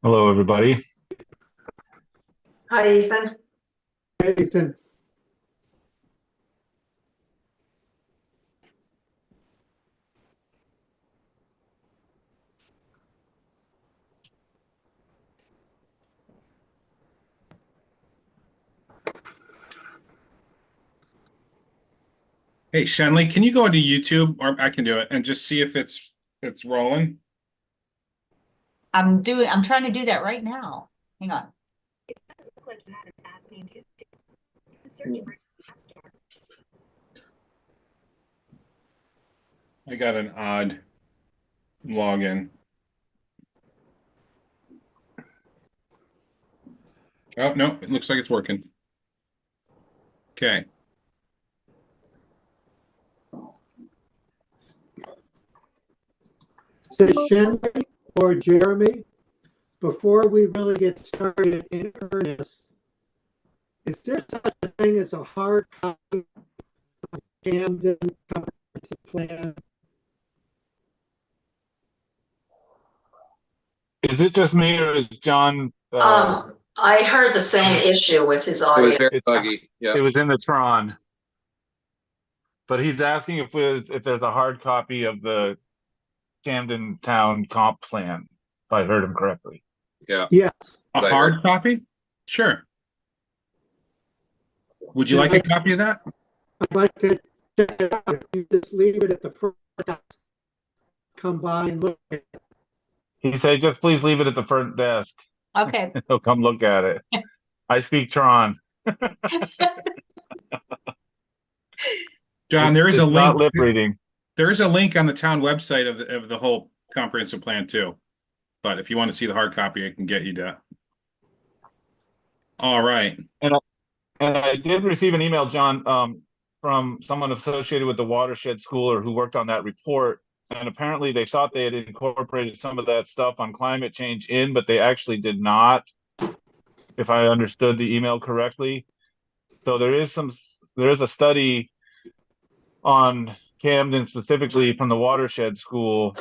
Hello, everybody. Hi, Ethan. Nathan, Hey, Shenley, can you go into YouTube, or I can do it, and just see if it's rolling? I'm trying to do that right now. Hang on. I got an odd login. Oh, no, it looks like it's working. Okay. so Shenley or Jeremy, before we really get started in earnest, is there such a thing as a hard copy of Camden comprehensive plan? Is it just me or is John? I heard the same issue with his It was audio. very It's buggy. Yeah. it was in the Tron, but he's asking if there's a hard copy of the Camden Town comp plan, if I heard him correctly. Yeah. Yes. A But I hard heard- copy? Sure. Would you like a copy of that? I'd like to check it out. If you just leave it at the front desk, come by and look at it. He said, "Just please leave it at the front desk. Okay. He'll come look at it." I speak Tron. John, there is a It's not link. lip reading. There is a link on the town website of the whole comprehensive plan too. But if you want to see the hard copy, I can get you that. All right. And I did receive an email, John, from someone associated with the watershed school or who worked on that report. And apparently they thought they had incorporated some of that stuff on climate change in, but they actually did not, if I understood the email correctly. So there is a study on Camden specifically from the watershed school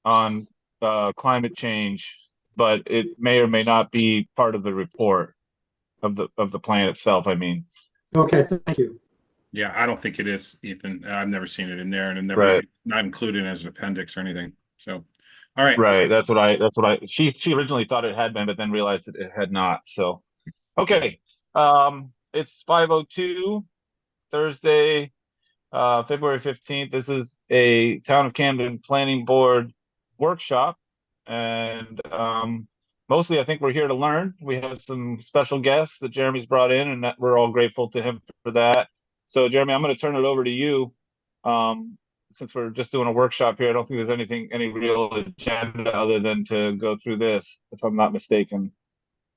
on climate change, but it may or may not be part of the report of the plan itself, I mean. Okay, thank you. Yeah, I don't think it is, Ethan. I've never seen it in there, and it never Right. not included as an appendix or anything. So, all right. Right. She originally thought it had been, but then realized that it had not. So, okay. It's 5:02 Thursday, February 15th. This is a Town of Camden Planning Board workshop. And mostly I think we're here to learn. We have some special guests that Jeremy's brought in, and that we're all grateful to him for that. So, Jeremy, I'm going to turn it over to you. Since we're just doing a workshop here, I don't think there's any real agenda other than to go through this, if I'm not mistaken.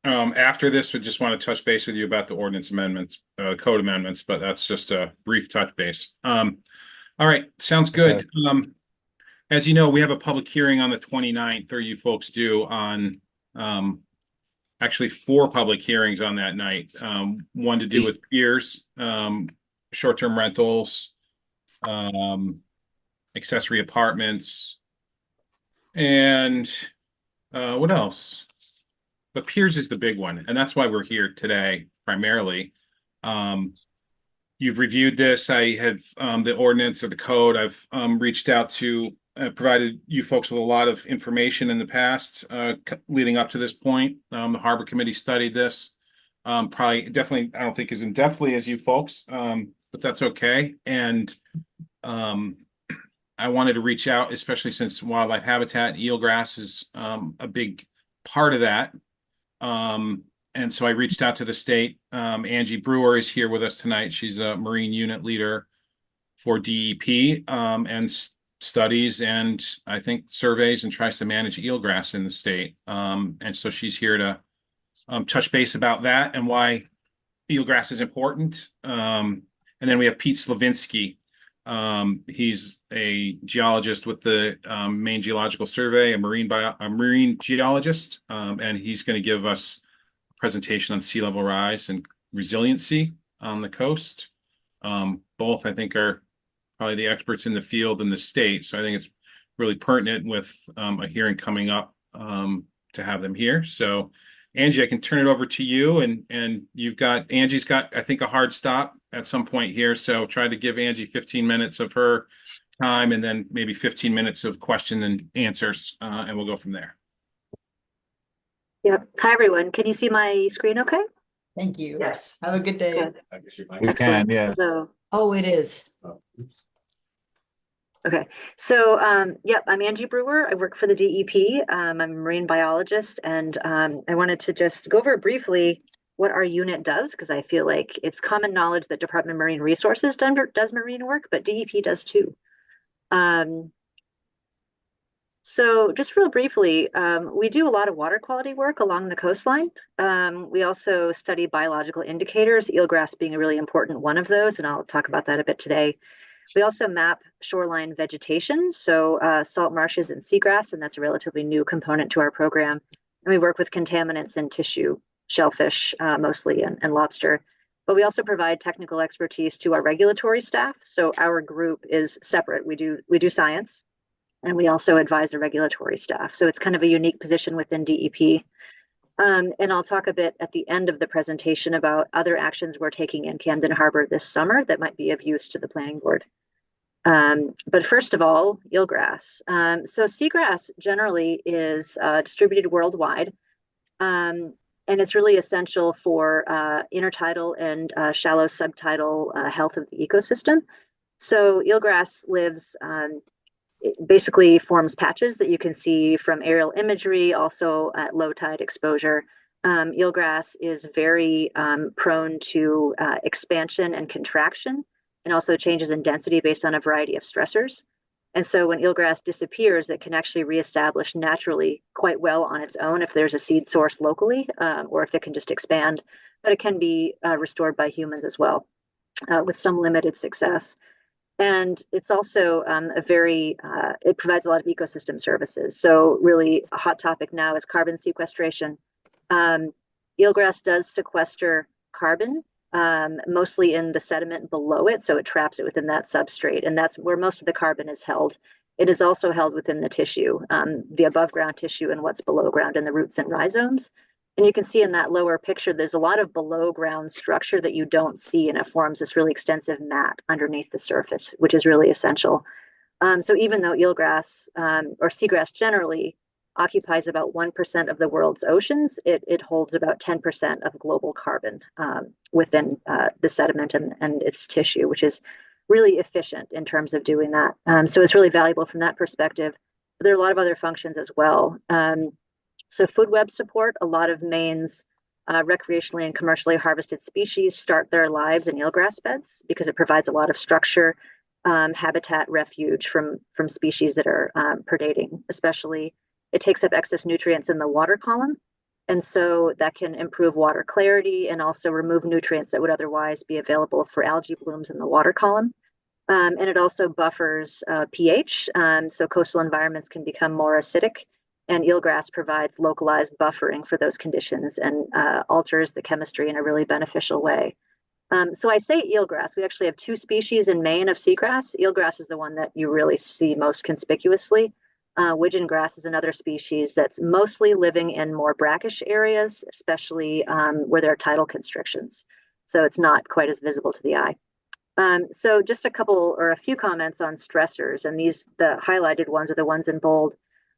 After this, we just want to touch base with you about the ordinance amendments, code amendments, but that's just a brief touch base. All right, sounds good. As you know, we have a public hearing on the 29th, or you folks do on actually 4 public hearings on that night. One to do with piers, short-term rentals, accessory apartments, and what else? But piers is the big one, and that's why we're here today primarily. You've reviewed this. I have the ordinance or the code. I've reached out to provided you folks with a lot of information in the past leading up to this point. The Harbor Committee studied this. Definitely, I don't think as in-depthly as you folks, but that's okay. And I wanted to reach out, especially since wildlife habitat, eelgrass is a big part of that. And so I reached out to the state. Angie Brewer is here with us tonight. She's a marine unit leader for DEP and studies and I think surveys and tries to manage eelgrass in the state. And so she's here to touch base about that and why eelgrass is important. And then we have Pete Slovinsky. He's a geologist with the Maine Geological Survey, a marine geologist, and he's going to give us a presentation on sea level rise and resiliency on the coast. Both, I think, are probably the experts in the field in the state, so I think it's really pertinent with a hearing coming up to have them here. So Angie, I can turn it over to you, and Angie's got, I think, a hard stop at some point here. So try to give Angie 15 minutes of her time, and then maybe 15 minutes of question and answers, and we'll go from there. Yep. Hi, everyone. Can you see my screen okay? Thank you. Yes. Have a good day. Good. We Excellent. can, yeah. So, Oh, it is. okay. So, yep, I'm Angie Brewer. I work for the DEP. I'm a marine biologist, and I wanted to just go over briefly what our unit does, because I feel like it's common knowledge that Department of Marine Resources does marine work, but DEP does too. So just real briefly, we do a lot of water quality work along the coastline. We also study biological indicators, eelgrass being a really important one of those, and I'll talk about that a bit today. We also map shoreline vegetation, so salt marshes and seagrass, and that's a relatively new component to our program. And we work with contaminants in tissue, shellfish mostly, and lobster. But we also provide technical expertise to our regulatory staff. So our group is separate. We do science, and we also advise the regulatory staff. So it's kind of a unique position within DEP. And I'll talk a bit at the end of the presentation about other actions we're taking in Camden Harbor this summer that might be of use to the planning board. But first of all, eelgrass. So seagrass generally is distributed worldwide, and it's really essential for intertidal and shallow subtidal health of the ecosystem. So eelgrass lives, it basically forms patches that you can see from aerial imagery, also at low tide exposure. Eelgrass is very prone to expansion and contraction, and also changes in density based on a variety of stressors. And so when eelgrass disappears, it can actually reestablish naturally quite well on its own if there's a seed source locally, or if it can just expand, but it can be restored by humans as well, with some limited success. And it's also it provides a lot of ecosystem services. So really a hot topic now is carbon sequestration. Eelgrass does sequester carbon, mostly in the sediment below it. So it traps it within that substrate, and that's where most of the carbon is held. It is also held within the tissue, the above ground tissue and what's below ground in the roots and rhizomes. And you can see in that lower picture, there's a lot of below ground structure that you don't see, and it forms this really extensive mat underneath the surface, which is really essential. So even though eelgrass or seagrass generally occupies about 1% of the world's oceans, it holds about 10% of global carbon within the sediment and its tissue, which is really efficient in terms of doing that. So it's really valuable from that perspective. But there are a lot of other functions as well. So food web support, a lot of Maine's recreationally and commercially harvested species start their lives in eelgrass beds because it provides a lot of structure, habitat, refuge from species that are predating. Especially, it takes up excess nutrients in the water column, and so that can improve water clarity and also remove nutrients that would otherwise be available for algae blooms in the water column. And it also buffers pH, so coastal environments can become more acidic. And eelgrass provides localized buffering for those conditions and alters the chemistry in a really beneficial way. So I say eelgrass. We actually have two species in Maine of seagrass. Eelgrass is the one that you really see most conspicuously. Widgeon grass is another species that's mostly living in more brackish areas, especially where there are tidal constrictions. So it's not quite as visible to the eye. So just a few comments on stressors, and the highlighted ones are the ones in bold,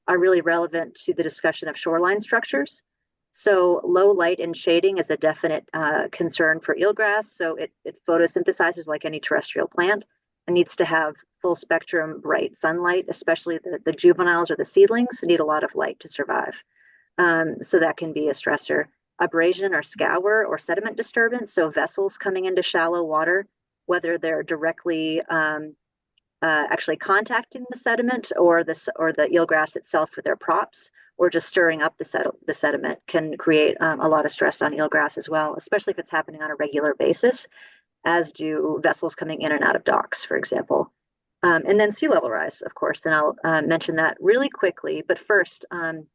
are really relevant to the discussion of shoreline structures. So low light and shading is a definite concern for eelgrass. So it photosynthesizes like any terrestrial plant and needs to have full spectrum bright sunlight, especially the juveniles or the seedlings need a lot of light to survive. So that can be a stressor. Abrasion or scour or sediment disturbance, so vessels coming into shallow water, whether they're directly actually contacting the sediment or the eelgrass itself with their props, or just stirring up the sediment, can create a lot of stress on eelgrass as well, especially if it's happening on a regular basis, as do vessels coming in and out of docks, for example. And then sea level rise, of course, and I'll mention that really quickly. But first, on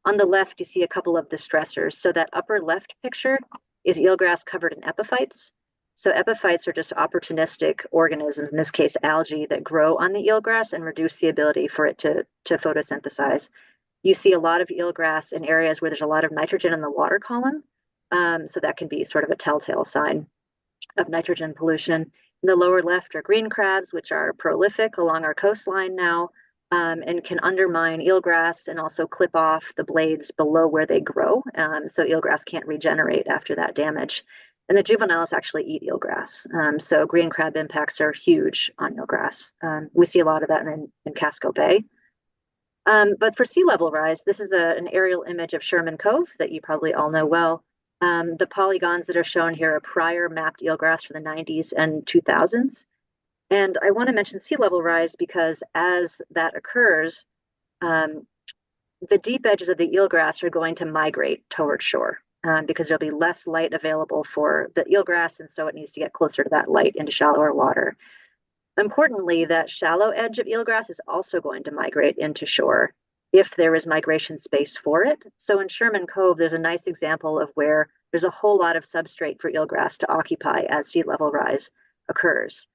the left, you see a couple of the stressors. So that upper left picture is eelgrass covered in epiphytes. So epiphytes are just opportunistic organisms, in this case algae, that grow on the eelgrass and reduce the ability for it to photosynthesize. You see a lot of eelgrass in areas where there's a lot of nitrogen in the water column. So that can be sort of a telltale sign of nitrogen pollution. In the lower left are green crabs, which are prolific along our coastline now, and can undermine eelgrass and also clip off the blades below where they grow. So eelgrass can't regenerate after that damage. And the juveniles actually eat eelgrass. So green crab impacts are huge on eelgrass. We see a lot of that in Casco Bay. But for sea level rise, this is an aerial image of Sherman Cove that you probably all know well. The polygons that are shown here are prior mapped eelgrass from the 90s and 2000s. And I want to mention sea level rise because as that occurs, the deep edges of the eelgrass are going to migrate toward shore because there'll be less light available for the eelgrass, and so it needs to get closer to that light into shallower water. Importantly, that shallow edge of eelgrass is also going to migrate into shore if there is migration space for it. So in Sherman Cove, there's a nice example of where there's a whole lot of substrate for eelgrass to occupy as sea level rise occurs.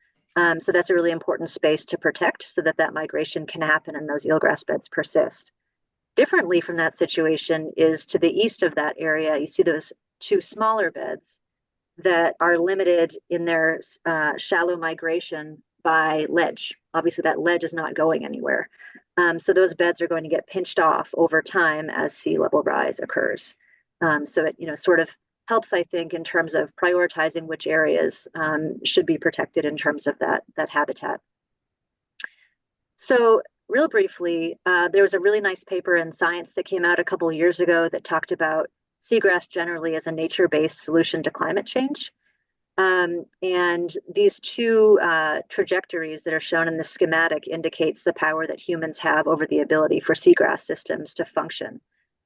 So that's a really important space to protect so that that migration can happen and those eelgrass beds persist. Differently from that situation is to the east of that area, you see those two smaller beds that are limited in their shallow migration by ledge. Obviously that ledge is not going anywhere. So those beds are going to get pinched off over time as sea level rise occurs. So it sort of helps, I think, in terms of prioritizing which areas should be protected in terms of that habitat. So real briefly, there was a really nice paper in Science that came out a couple of years ago that talked about seagrass generally as a nature-based solution to climate change. And these two trajectories that are shown in the schematic indicates the power that humans have over the ability for seagrass systems to function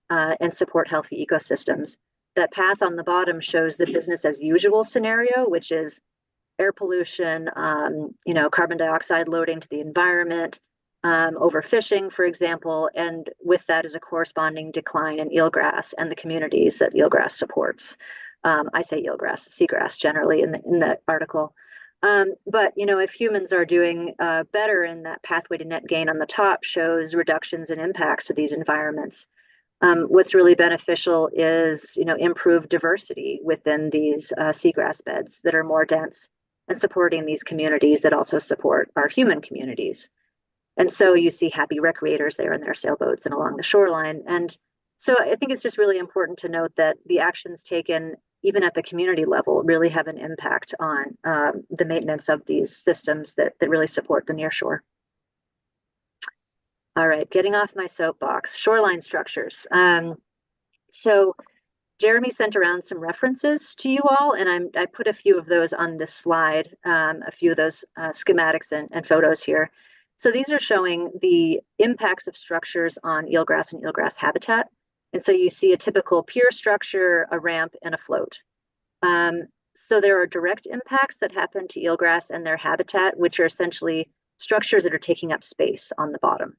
and support healthy ecosystems. That path on the bottom shows the business as usual scenario, which is air pollution, carbon dioxide loading to the environment, overfishing, for example, and with that is a corresponding decline in eelgrass and the communities that eelgrass supports. I say eelgrass, seagrass generally in the article. But if humans are doing better, in that pathway to net gain on the top shows reductions in impacts to these environments. What's really beneficial is improved diversity within these seagrass beds that are more dense and supporting these communities that also support our human communities. And so you see happy recreators there in their sailboats and along the shoreline. And so I think it's just really important to note that the actions taken, even at the community level, really have an impact on the maintenance of these systems that really support the nearshore. All right, getting off my soapbox, shoreline structures. So Jeremy sent around some references to you all, and I put a few of those on this slide, a few of those schematics and photos here. So these are showing the impacts of structures on eelgrass and eelgrass habitat. And so you see a typical pier structure, a ramp, and a float. So there are direct impacts that happen to eelgrass and their habitat, which are essentially structures that are taking up space on the bottom.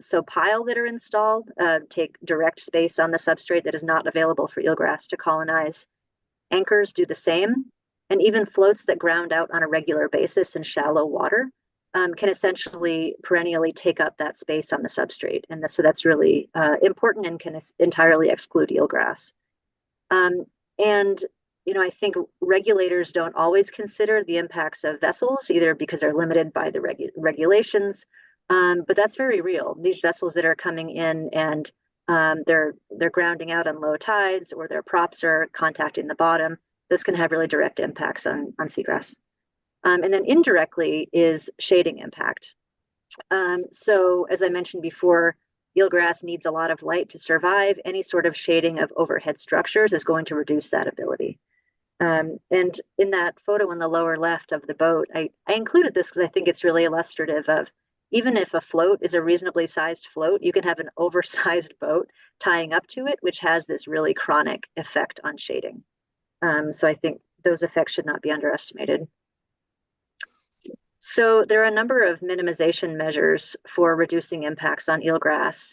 So pile that are installed take direct space on the substrate that is not available for eelgrass to colonize. Anchors do the same, and even floats that ground out on a regular basis in shallow water can essentially perennially take up that space on the substrate. And so that's really important and can entirely exclude eelgrass. And I think regulators don't always consider the impacts of vessels, either because they're limited by the regulations, but that's very real. These vessels that are coming in and they're grounding out on low tides, or their props are contacting the bottom, this can have really direct impacts on seagrass. And then indirectly is shading impact. So as I mentioned before, eelgrass needs a lot of light to survive. Any sort of shading of overhead structures is going to reduce that ability. And in that photo in the lower left of the boat, I included this because I think it's really illustrative of, even if a float is a reasonably sized float, you can have an oversized boat tying up to it, which has this really chronic effect on shading. So I think those effects should not be underestimated. So there are a number of minimization measures for reducing impacts on eelgrass.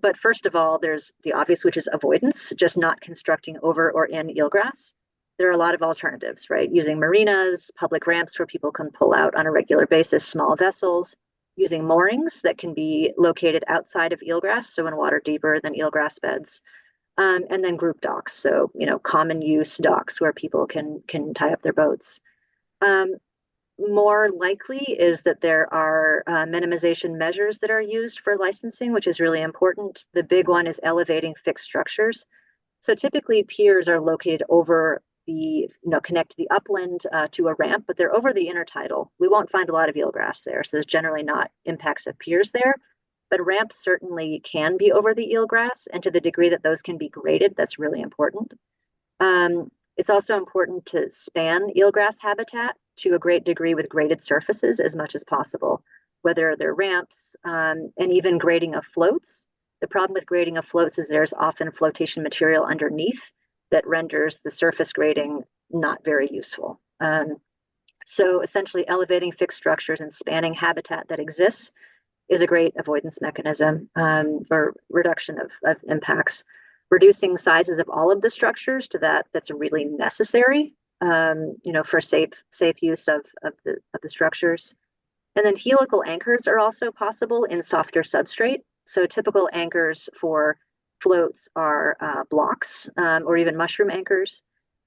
But first of all, there's the obvious, which is avoidance, just not constructing over or in eelgrass. There are a lot of alternatives, right? Using marinas, public ramps where people can pull out on a regular basis, small vessels, using moorings that can be located outside of eelgrass, so in water deeper than eelgrass beds. And then group docks, so common use docks where people can tie up their boats. More likely is that there are minimization measures that are used for licensing, which is really important. The big one is elevating fixed structures. So typically piers are located over connect the upland to a ramp, but they're over the intertidal. We won't find a lot of eelgrass there, so there's generally not impacts of piers there. But ramps certainly can be over the eelgrass, and to the degree that those can be graded, that's really important. It's also important to span eelgrass habitat to a great degree with graded surfaces as much as possible, whether they're ramps and even grading of floats. The problem with grading of floats is there's often flotation material underneath that renders the surface grading not very useful. So essentially elevating fixed structures and spanning habitat that exists is a great avoidance mechanism or reduction of impacts. Reducing sizes of all of the structures to that's really necessary, for safe use of the structures. And then helical anchors are also possible in softer substrate. So typical anchors for floats are blocks or even mushroom anchors.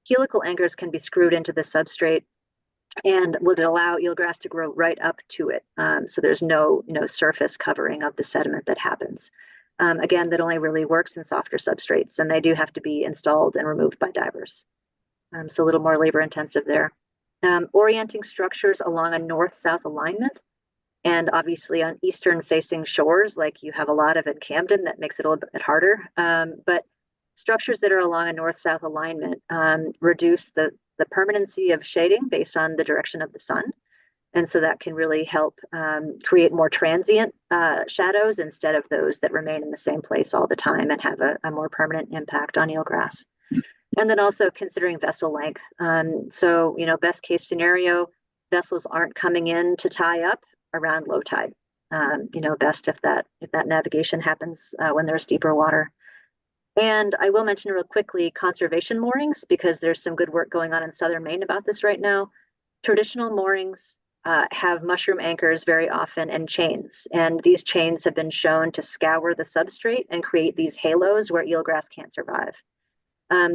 Helical anchors can be screwed into the substrate and would allow eelgrass to grow right up to it. So there's no surface covering of the sediment that happens. Again, that only really works in softer substrates, and they do have to be installed and removed by divers. So a little more labor intensive there. Orienting structures along a north-south alignment, and obviously on eastern facing shores, like you have a lot of in Camden, that makes it a little bit harder. But structures that are along a north-south alignment reduce the permanency of shading based on the direction of the sun. And so that can really help create more transient shadows instead of those that remain in the same place all the time and have a more permanent impact on eelgrass. And then also considering vessel length. So, best case scenario, vessels aren't coming in to tie up around low tide. Best if that navigation happens when there's deeper water. And I will mention real quickly conservation moorings, because there's some good work going on in southern Maine about this right now. Traditional moorings have mushroom anchors very often and chains. And these chains have been shown to scour the substrate and create these halos where eelgrass can't survive.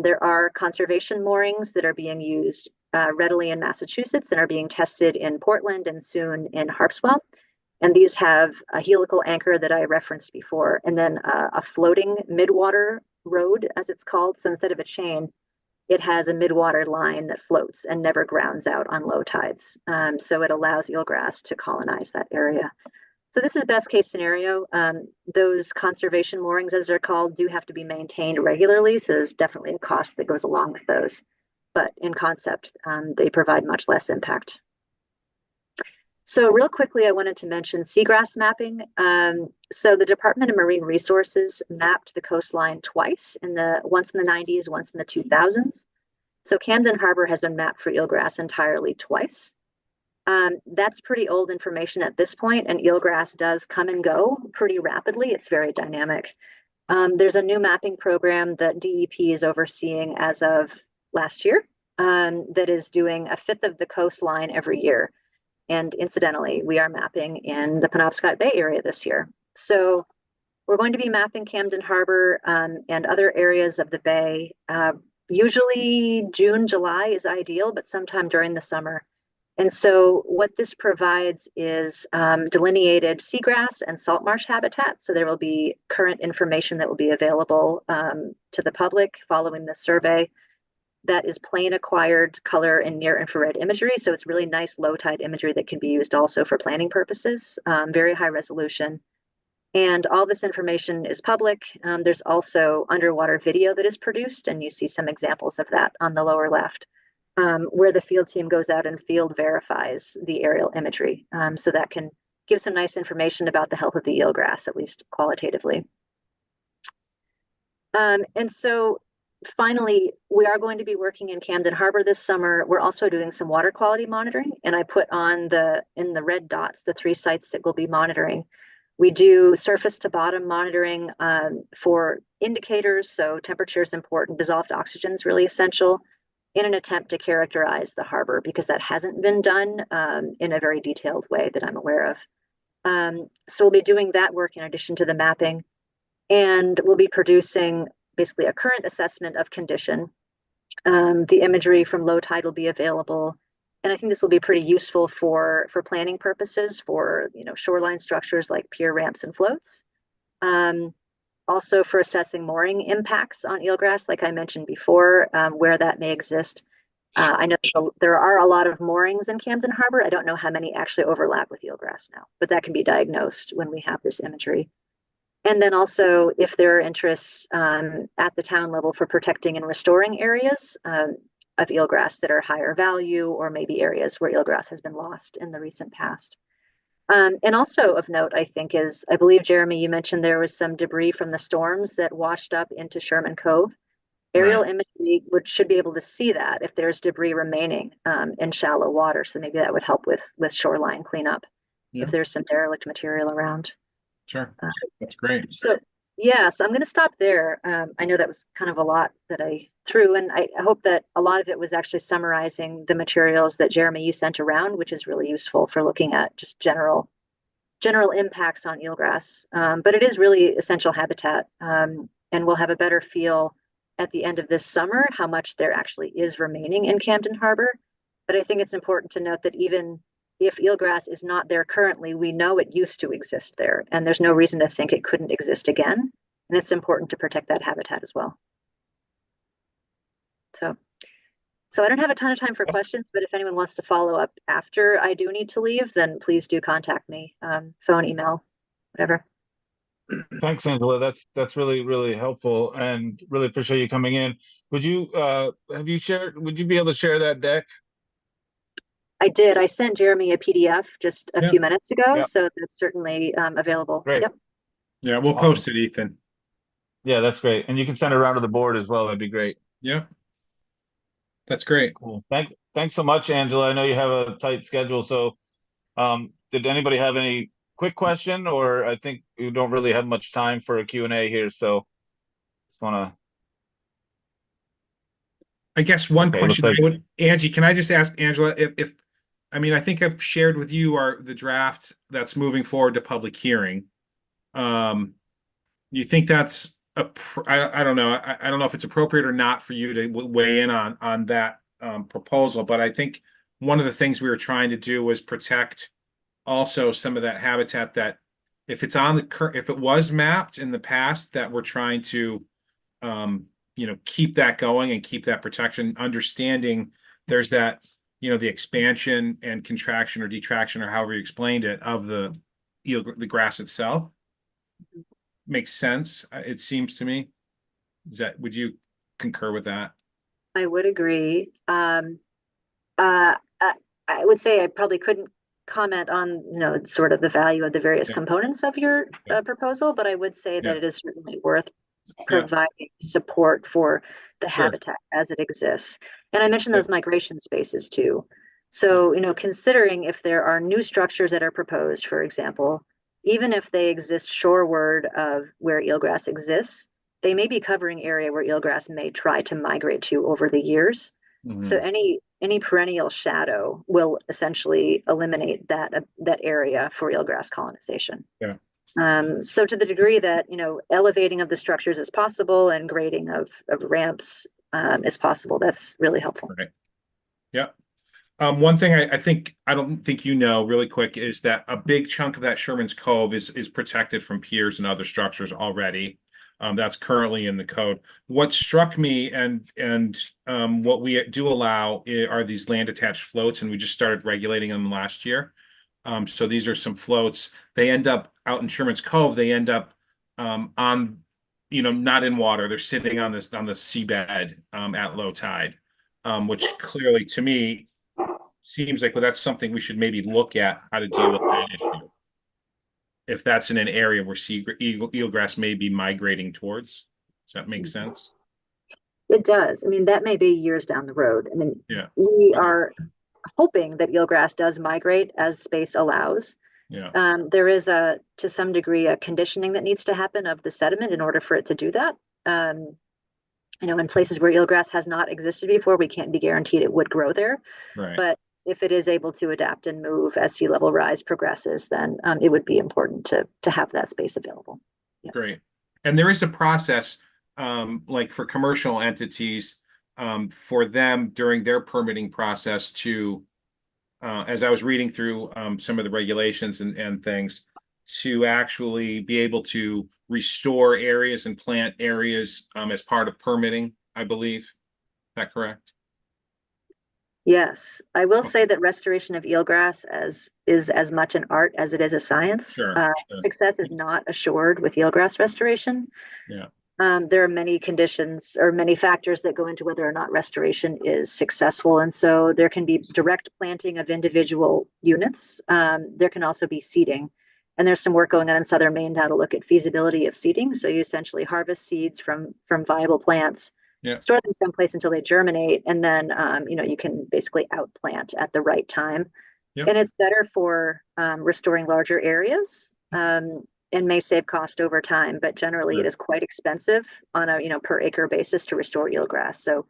There are conservation moorings that are being used readily in Massachusetts and are being tested in Portland and soon in Harpswell. And these have a helical anchor that I referenced before, and then a floating midwater road, as it's called. So instead of a chain, it has a midwater line that floats and never grounds out on low tides. So it allows eelgrass to colonize that area. So this is best case scenario. Those conservation moorings, as they're called, do have to be maintained regularly. So there's definitely a cost that goes along with those. But in concept, they provide much less impact. So real quickly, I wanted to mention seagrass mapping. So the Department of Marine Resources mapped the coastline twice, once in the 90s, once in the 2000s. So Camden Harbor has been mapped for eelgrass entirely twice. That's pretty old information at this point, and eelgrass does come and go pretty rapidly. It's very dynamic. There's a new mapping program that DEP is overseeing as of last year that is doing a fifth of the coastline every year. And incidentally, we are mapping in the Penobscot Bay area this year. So we're going to be mapping Camden Harbor and other areas of the bay. Usually June, July is ideal, but sometime during the summer. And so what this provides is delineated seagrass and salt marsh habitat. So there will be current information that will be available to the public following this survey. That is plane acquired color and near infrared imagery. So it's really nice low tide imagery that can be used also for planning purposes, very high resolution. And all this information is public. There's also underwater video that is produced, and you see some examples of that on the lower left, where the field team goes out and field verifies the aerial imagery. So that can give some nice information about the health of the eelgrass, at least qualitatively. And so finally, we are going to be working in Camden Harbor this summer. We're also doing some water quality monitoring, and I put on in the red dots the 3 sites that we'll be monitoring. We do surface to bottom monitoring for indicators, so temperature is important, dissolved oxygen is really essential, in an attempt to characterize the harbor, because that hasn't been done in a very detailed way that I'm aware of. So we'll be doing that work in addition to the mapping, and we'll be producing basically a current assessment of condition. The imagery from low tide will be available, and I think this will be pretty useful for planning purposes for shoreline structures like pier ramps and floats. Also for assessing mooring impacts on eelgrass, like I mentioned before, where that may exist. I know there are a lot of moorings in Camden Harbor. I don't know how many actually overlap with eelgrass now, but that can be diagnosed when we have this imagery. And then also, if there are interests at the town level for protecting and restoring areas of eelgrass that are higher value, or maybe areas where eelgrass has been lost in the recent past. And also of note, I think, is, I believe, Jeremy, you mentioned there was some debris from the storms that washed up into Sherman Cove. Aerial imagery should be able to see that if there's debris remaining in shallow water. So maybe that would help with shoreline cleanup if there's some derelict material around. Sure. That's great. So I'm going to stop there. I know that was kind of a lot that I threw, and I hope that a lot of it was actually summarizing the materials that Jeremy, you sent around, which is really useful for looking at just general impacts on eelgrass. But it is really essential habitat, and we'll have a better feel at the end of this summer how much there actually is remaining in Camden Harbor. But I think it's important to note that even if eelgrass is not there currently, we know it used to exist there, and there's no reason to think it couldn't exist again. And it's important to protect that habitat as well. So I don't have a ton of time for questions, but if anyone wants to follow up after I do need to leave, then please do contact me, phone, email, whatever. Thanks, Angela. That's really, really helpful, and really appreciate you coming in. Would you would you be able to share that deck? I did. I sent Jeremy a PDF just a few minutes ago, Yep. so that's certainly available. Great. Yep. Yeah, we'll post it, Ethan. Yeah, that's great. And you can send it around to the board as well. That'd be great. Yeah. That's great. Cool. Thanks so much, Angela. I know you have a tight schedule, so did anybody have any quick question? Or I think we don't really have much time for a Q&A here, so just want I guess one Okay, question looks I would, Angie, can I just ask Angela if I mean, I think I've shared with you the draft that's moving forward to public hearing. You think that's I don't know. I don't know if it's appropriate or not for you to weigh in on that proposal, but I think one of the things we were trying to do was protect also some of that habitat that if it's on if it was mapped in the past, that we're trying to keep that going and keep that protection, understanding there's that, the expansion and contraction or detraction, or however you explained it, of the grass itself. Makes sense, it seems to me. Would you concur with that? I would agree. I would say I probably couldn't comment on, sort of the value of the various components of your proposal, but I would say that it is certainly worth providing support for the habitat as it exists. And I mentioned those migration spaces too. So, considering if there are new structures that are proposed, for example, even if they exist shoreward of where eelgrass exists, they may be covering area where eelgrass may try to migrate to over the years. Mm-hmm. So any perennial shadow will essentially eliminate that area for eelgrass colonization. Yeah. So to the degree that, elevating of the structures is possible and grading of ramps is possible, that's really helpful. Right. Yeah. One thing I don't think really quick is that a big chunk of that Sherman's Cove is protected from piers and other structures already. That's currently in the code. What struck me and what we do allow are these land attached floats, and we just started regulating them last year. So these are some floats. They end up out in Sherman's Cove. They end up on, not in water. They're sitting on the seabed at low tide, which clearly to me seems like, well, that's something we should maybe look at how to deal with that issue. If that's in an area where eelgrass may be migrating towards. Does that make sense? It does. I mean, that may be years down the road. I mean, we are hoping that eelgrass does migrate as space allows. Yeah. There is to some degree, a conditioning that needs to happen of the sediment in order for it to do that. In places where eelgrass has not existed before, we can't be guaranteed it would grow there. Right. But if it is able to adapt and move as sea level rise progresses, then it would be important to have that space available. Yeah. Great. And there is a process, like for commercial entities, for them during their permitting process to, as I was reading through some of the regulations and things, to actually be able to restore areas and plant areas as part of permitting, I believe. Is that correct? Yes, I will say that restoration of eelgrass is as much an art as it is a science. Sure, sure. Success is not assured with eelgrass restoration. Yeah. There are many conditions or many factors that go into whether or not restoration is successful. And so there can be direct planting of individual units. There can also be seeding. And there's some work going on in southern Maine now to look at feasibility of seeding. So you essentially harvest seeds from viable plants, Yeah. store them someplace until they germinate, and then you can basically outplant at the right time. Yep. And it's better for restoring larger areas. And may save cost over time, but generally it is quite expensive on a per acre basis to restore eelgrass. So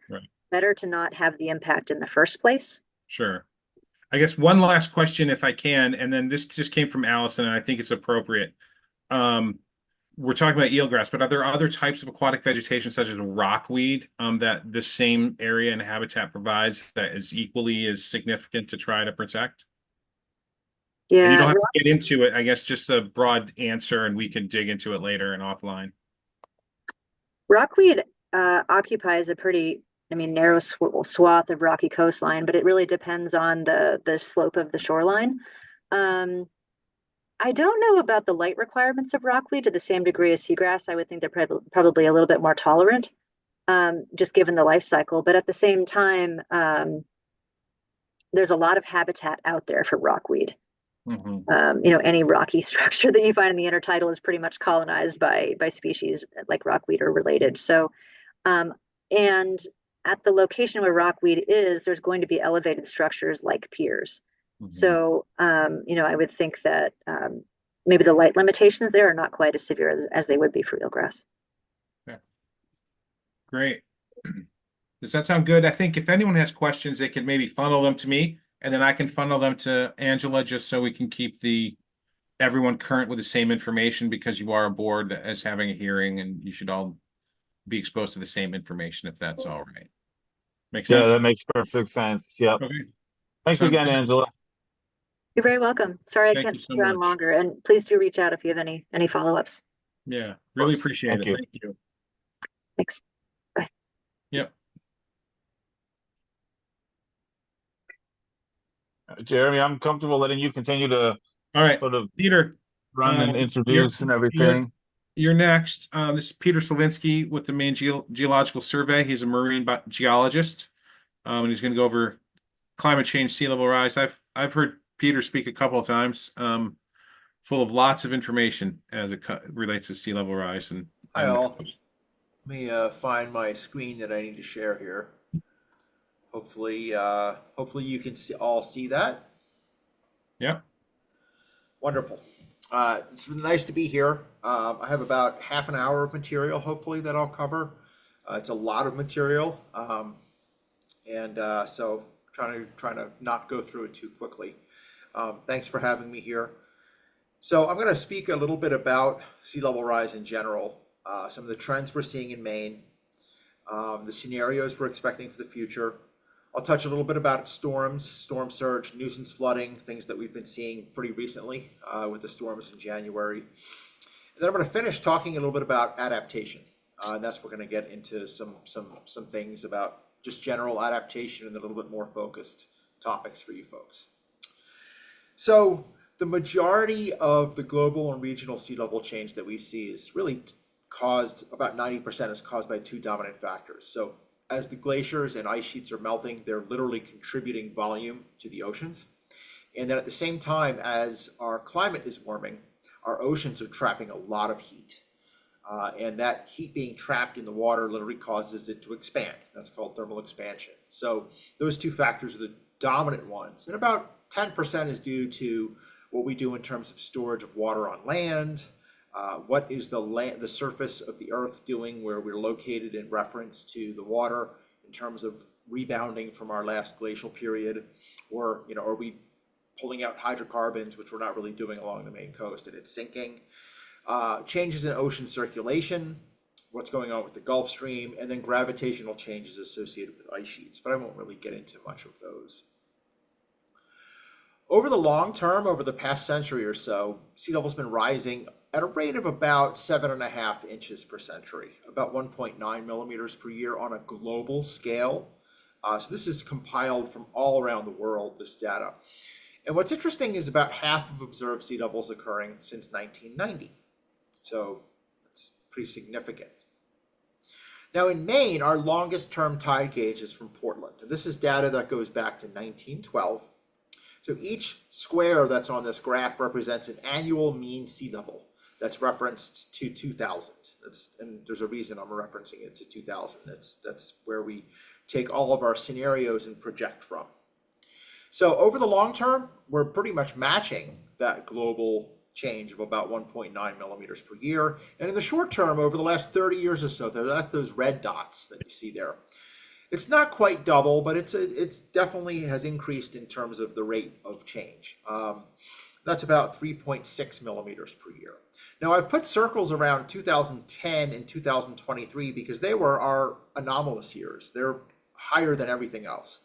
better to not have the impact in the first place. Sure. I guess one last question, if I can, and then this just came from Allison, and I think it's appropriate. We're talking about eelgrass, but are there other types of aquatic vegetation, such as rockweed, that the same area and habitat provides that is equally as significant to try to protect? And you Yeah, don't have to get into it. I guess just a broad answer, and we can dig into it later and offline. rockweed occupies a pretty, narrow swath of rocky coastline, but it really depends on the slope of the shoreline. I don't know about the light requirements of rockweed to the same degree as seagrass. I would think they're probably a little bit more tolerant, just given the life cycle. But at the same time, there's a lot of habitat out there for rockweed. Mm-hmm. Any rocky structure that you find in the intertidal is pretty much colonized by species like rockweed or related. So, and at the location where rockweed is, there's going to be elevated structures like piers. Mm-hmm. So, I would think that maybe the light limitations there are not quite as severe as they would be for eelgrass. Okay. Great. Does that sound good? I think if anyone has questions, they can maybe funnel them to me, and then I can funnel them to Angela, just so we can keep everyone current with the same information, because you are aboard as having a hearing, and you should all be exposed to the same information, if that's all right. Makes sense? Yeah, that makes perfect sense. Yep. Okay. Thanks Sounds again, good. Angela. You're very welcome. Sorry, I Thank can't you stick so around much. longer, and please do reach out if you have any follow-ups. Yeah, really appreciate Thank it. you. Thank you. Thanks. Bye. Yep. Jeremy, I'm comfortable letting you continue to All right, sort of Peter, run and introduce and everything. You're next. This is Peter Slovinsky with the Maine Geological Survey. He's a marine geologist, and he's going to go over climate change, sea level rise. I've heard Peter speak a couple of times, full of lots of information as it relates to sea level rise. And Hi all. Let me find my screen that I need to share here. Hopefully you can all see that. Yeah. Wonderful. It's really nice to be here. I have about half an hour of material, hopefully, that I'll cover. It's a lot of material, so trying to not go through it too quickly. Thanks for having me here. So I'm going to speak a little bit about sea level rise in general, some of the trends we're seeing in Maine, the scenarios we're expecting for the future. I'll touch a little bit about storms, storm surge, nuisance flooding, things that we've been seeing pretty recently with the storms in January. And then I'm going to finish talking a little bit about adaptation. And that's we're going to get into some things about just general adaptation and a little bit more focused topics for you folks. So the majority of the global and regional sea level change that we see is really caused, about 90% is caused by two dominant factors. So as the glaciers and ice sheets are melting, they're literally contributing volume to the oceans. And then at the same time, as our climate is warming, our oceans are trapping a lot of heat. And that heat being trapped in the water literally causes it to expand. That's called thermal expansion. So those two factors are the dominant ones. And about 10% is due to what we do in terms of storage of water on land. What is the surface of the earth doing where we're located in reference to the water in terms of rebounding from our last glacial period, or, you know, are we pulling out hydrocarbons, which we're not really doing along the Maine coast, and it's sinking. Changes in ocean circulation, what's going on with the Gulf Stream, and then gravitational changes associated with ice sheets, but I won't really get into much of those. Over the long term, over the past century or so, sea level's been rising at a rate of about 7.5 inches per century, about 1.9 millimeters per year on a global scale. So this is compiled from all around the world, this data. And what's interesting is about half of observed sea levels occurring since 1990. So it's pretty significant. Now in Maine, our longest term tide gauge is from Portland. And this is data that goes back to 1912. So each square that's on this graph represents an annual mean sea level that's referenced to 2000. And there's a reason I'm referencing it to 2000. That's where we take all of our scenarios and project from. So over the long term, we're pretty much matching that global change of about 1.9 millimeters per year. And in the short term, over the last 30 years or so, that's those red dots that you see there. It's not quite double, but it's definitely has increased in terms of the rate of change. That's about 3.6 millimeters per year. Now I've put circles around 2010 and 2023 because they were our anomalous years. They're higher than everything else.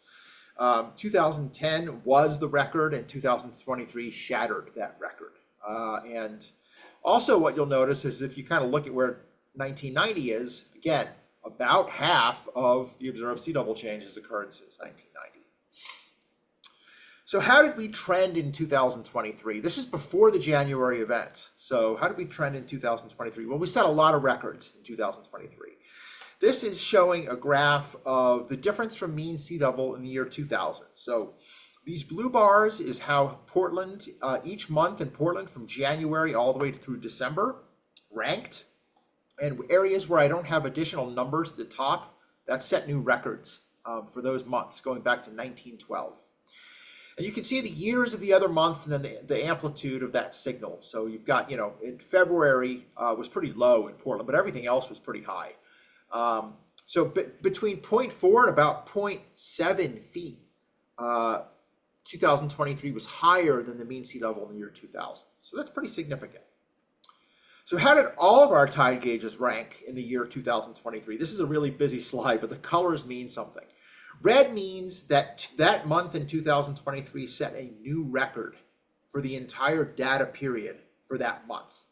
2010 was the record, and 2023 shattered that record. And also what you'll notice is if you kind of look at where 1990 is, again, about half of the observed sea level change has occurred since 1990. So how did we trend in 2023? This is before the January event. So how did we trend in 2023? Well, we set a lot of records in 2023. This is showing a graph of the difference from mean sea level in the year 2000. So these blue bars is how Portland, each month in Portland from January all the way through December ranked. And areas where I don't have additional numbers at the top, that set new records for those months going back to 1912. And you can see the years of the other months and then the amplitude of that signal. So you've got, you know, in February was pretty low in Portland, but everything else was pretty high. So between 0.4 and about 0.7 feet, 2023 was higher than the mean sea level in the year 2000. So that's pretty significant. So how did all of our tide gauges rank in the year 2023? This is a really busy slide, but the colors mean something. Red means that that month in 2023 set a new record for the entire data period for that month.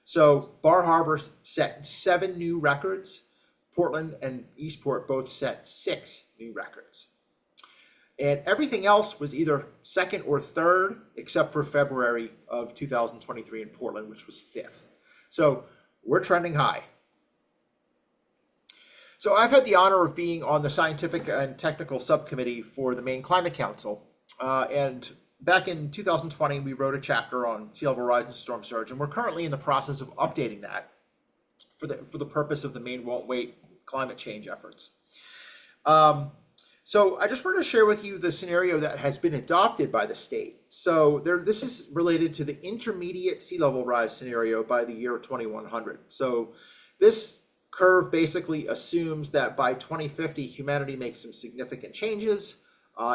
So Bar Harbor set 7 new records. Portland and Eastport both set 6 new records. And everything else was either second or third, except for February of 2023 in Portland, which was 5th. So we're trending high. So I've had the honor of being on the scientific and technical subcommittee for the Maine Climate Council. And back in 2020, we wrote a chapter on sea level rise and storm surge, and we're currently in the process of updating that for the purpose of the Maine Won't Wait climate change efforts. So I just wanted to share with you the scenario that has been adopted by the state. So this is related to the intermediate sea level rise scenario by the year 2100. So this curve basically assumes that by 2050, humanity makes some significant changes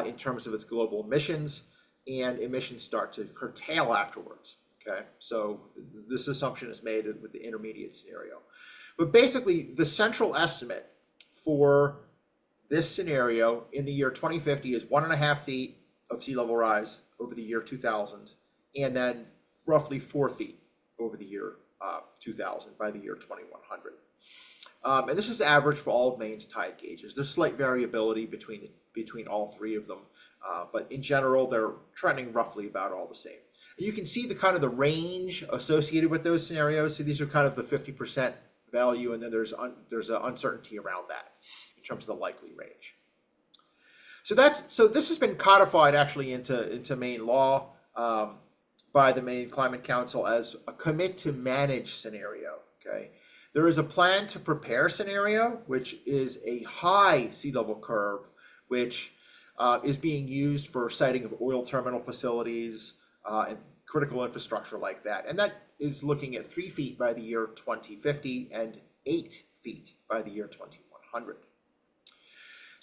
in terms of its global emissions, and emissions start to curtail afterwards. Okay, so this assumption is made with the intermediate scenario. But basically, the central estimate for this scenario in the year 2050 is 1.5 feet of sea level rise over the year 2000, and then roughly 4 feet over the year 2000 by the year 2100. And this is average for all of Maine's tide gauges. There's slight variability between all 3 of them, but in general, they're trending roughly about all the same. And you can see the kind of the range associated with those scenarios. So these are kind of the 50% value, and then there's an uncertainty around that in terms of the likely range. So this has been codified actually into Maine law by the Maine Climate Council as a commit to manage scenario. Okay, there is a plan to prepare scenario, which is a high sea level curve, which is being used for siting of oil terminal facilities and critical infrastructure like that, and that is looking at 3 feet by the year 2050 and 8 feet by the year 2100.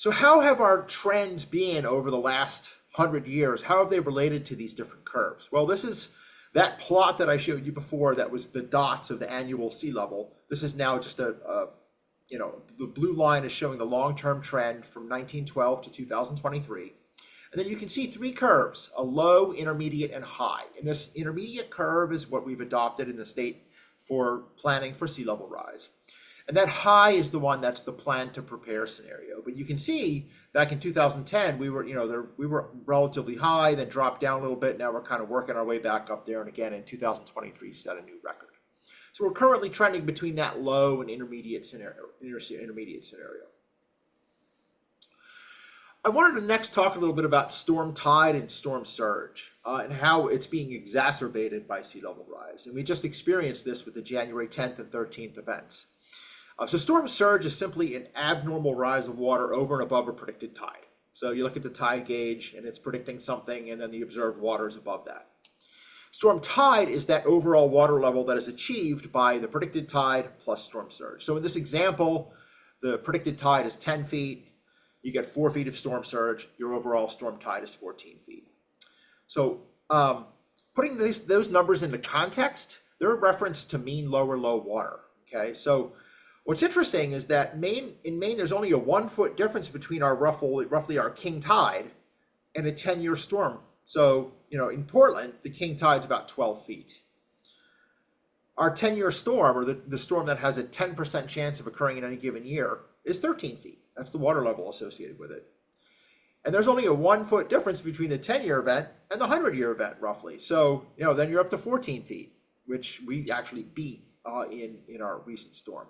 So how have our trends been over the last 100 years? How have they related to these different curves? Well, this is that plot that I showed you before that was the dots of the annual sea level. This is now just you know, the blue line is showing the long-term trend from 1912 to 2023. And then you can see three curves, a low, intermediate, and high. And this intermediate curve is what we've adopted in the state for planning for sea level rise. And that high is the one that's the plan to prepare scenario. But you can see back in 2010, we were, you know, we were relatively high, then dropped down a little bit. Now we're kind of working our way back up there. And again, in 2023, set a new record. So we're currently trending between that low and intermediate scenario. I wanted to next talk a little bit about storm tide and storm surge and how it's being exacerbated by sea level rise. And we just experienced this with the January 10th and 13th events. So storm surge is simply an abnormal rise of water over and above a predicted tide. So you look at the tide gauge and it's predicting something, and then the observed water is above that. Storm tide is that overall water level that is achieved by the predicted tide plus storm surge. So in this example, the predicted tide is 10 feet. You get 4 feet of storm surge. Your overall storm tide is 14 feet. So putting those numbers into context, they're a reference to mean lower low water. Okay, so what's interesting is that in Maine, there's only a 1 foot difference between our roughly our king tide and a 10-year storm. So, you know, in Portland, the king tide's about 12 feet. Our 10-year storm, or the storm that has a 10% chance of occurring in any given year, is 13 feet. That's the water level associated with it. And there's only a 1 foot difference between the 10-year event and the 100-year event, roughly. So, you know, then you're up to 14 feet, which we actually beat in our recent storm.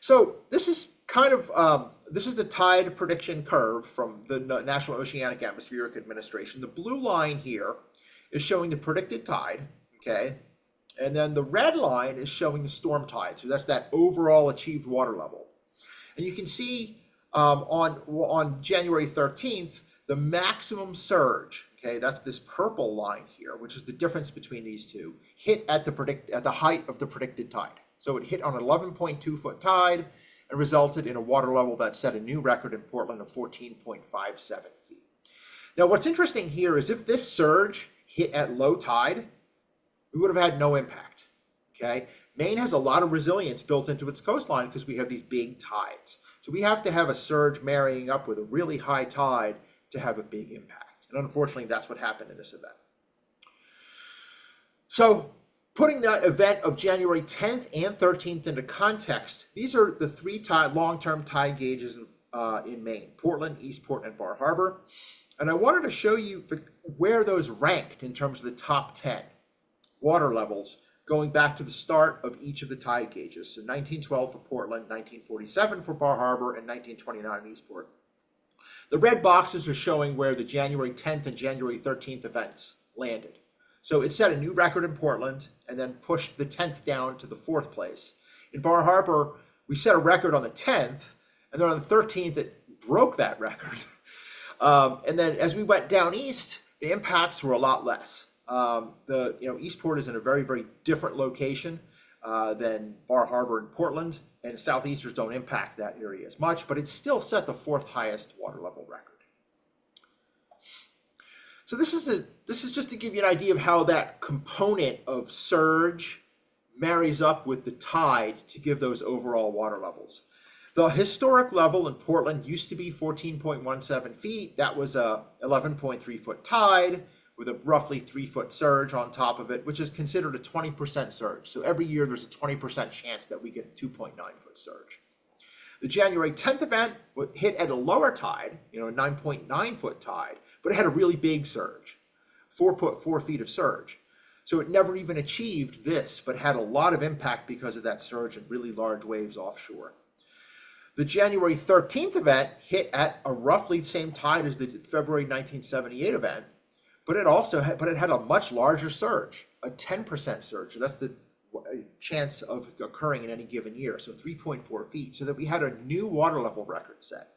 So this is kind of, this is the tide prediction curve from the National Oceanic Atmospheric Administration. The blue line here is showing the predicted tide, okay? And then the red line is showing the storm tide. So that's that overall achieved water level. And you can see on January 13th, the maximum surge, okay, that's this purple line here, which is the difference between these two, hit at the height of the predicted tide. So it hit on an 11.2 foot tide and resulted in a water level that set a new record in Portland of 14.57 feet. Now, what's interesting here is if this surge hit at low tide, we would have had no impact, okay? Maine has a lot of resilience built into its coastline because we have these big tides. So we have to have a surge marrying up with a really high tide to have a big impact. And unfortunately, that's what happened in this event. So putting that event of January 10th and 13th into context, these are the three long-term tide gauges in Maine: Portland, Eastport, and Bar Harbor. And I wanted to show you where those ranked in terms of the top 10 water levels going back to the start of each of the tide gauges. So 1912 for Portland, 1947 for Bar Harbor, and 1929 in Eastport. The red boxes are showing where the January 10th and January 13th events landed. So it set a new record in Portland and then pushed the 10th down to the 4th place. In Bar Harbor, we set a record on the 10th, and then on the 13th, it broke that record. And then as we went down east, the impacts were a lot less. Eastport is in a very, very different location than Bar Harbor and Portland, and southeasters don't impact that area as much, but it still set the 4th highest water level record. So this is just to give you an idea of how that component of surge marries up with the tide to give those overall water levels. The historic level in Portland used to be 14.17 feet. That was a 11.3 foot tide with a roughly 3 foot surge on top of it, which is considered a 20% surge. So every year there's a 20% chance that we get a 2.9 foot surge. The January 10th event hit at a lower tide, a 9.9 foot tide, but it had a really big surge, 4 feet of surge. So it never even achieved this, but had a lot of impact because of that surge and really large waves offshore. The January 13th event hit at a roughly the same tide as the February 1978 event, but it had a much larger surge, a 10% surge. So that's the chance of occurring in any given year, so 3.4 feet, so that we had a new water level record set.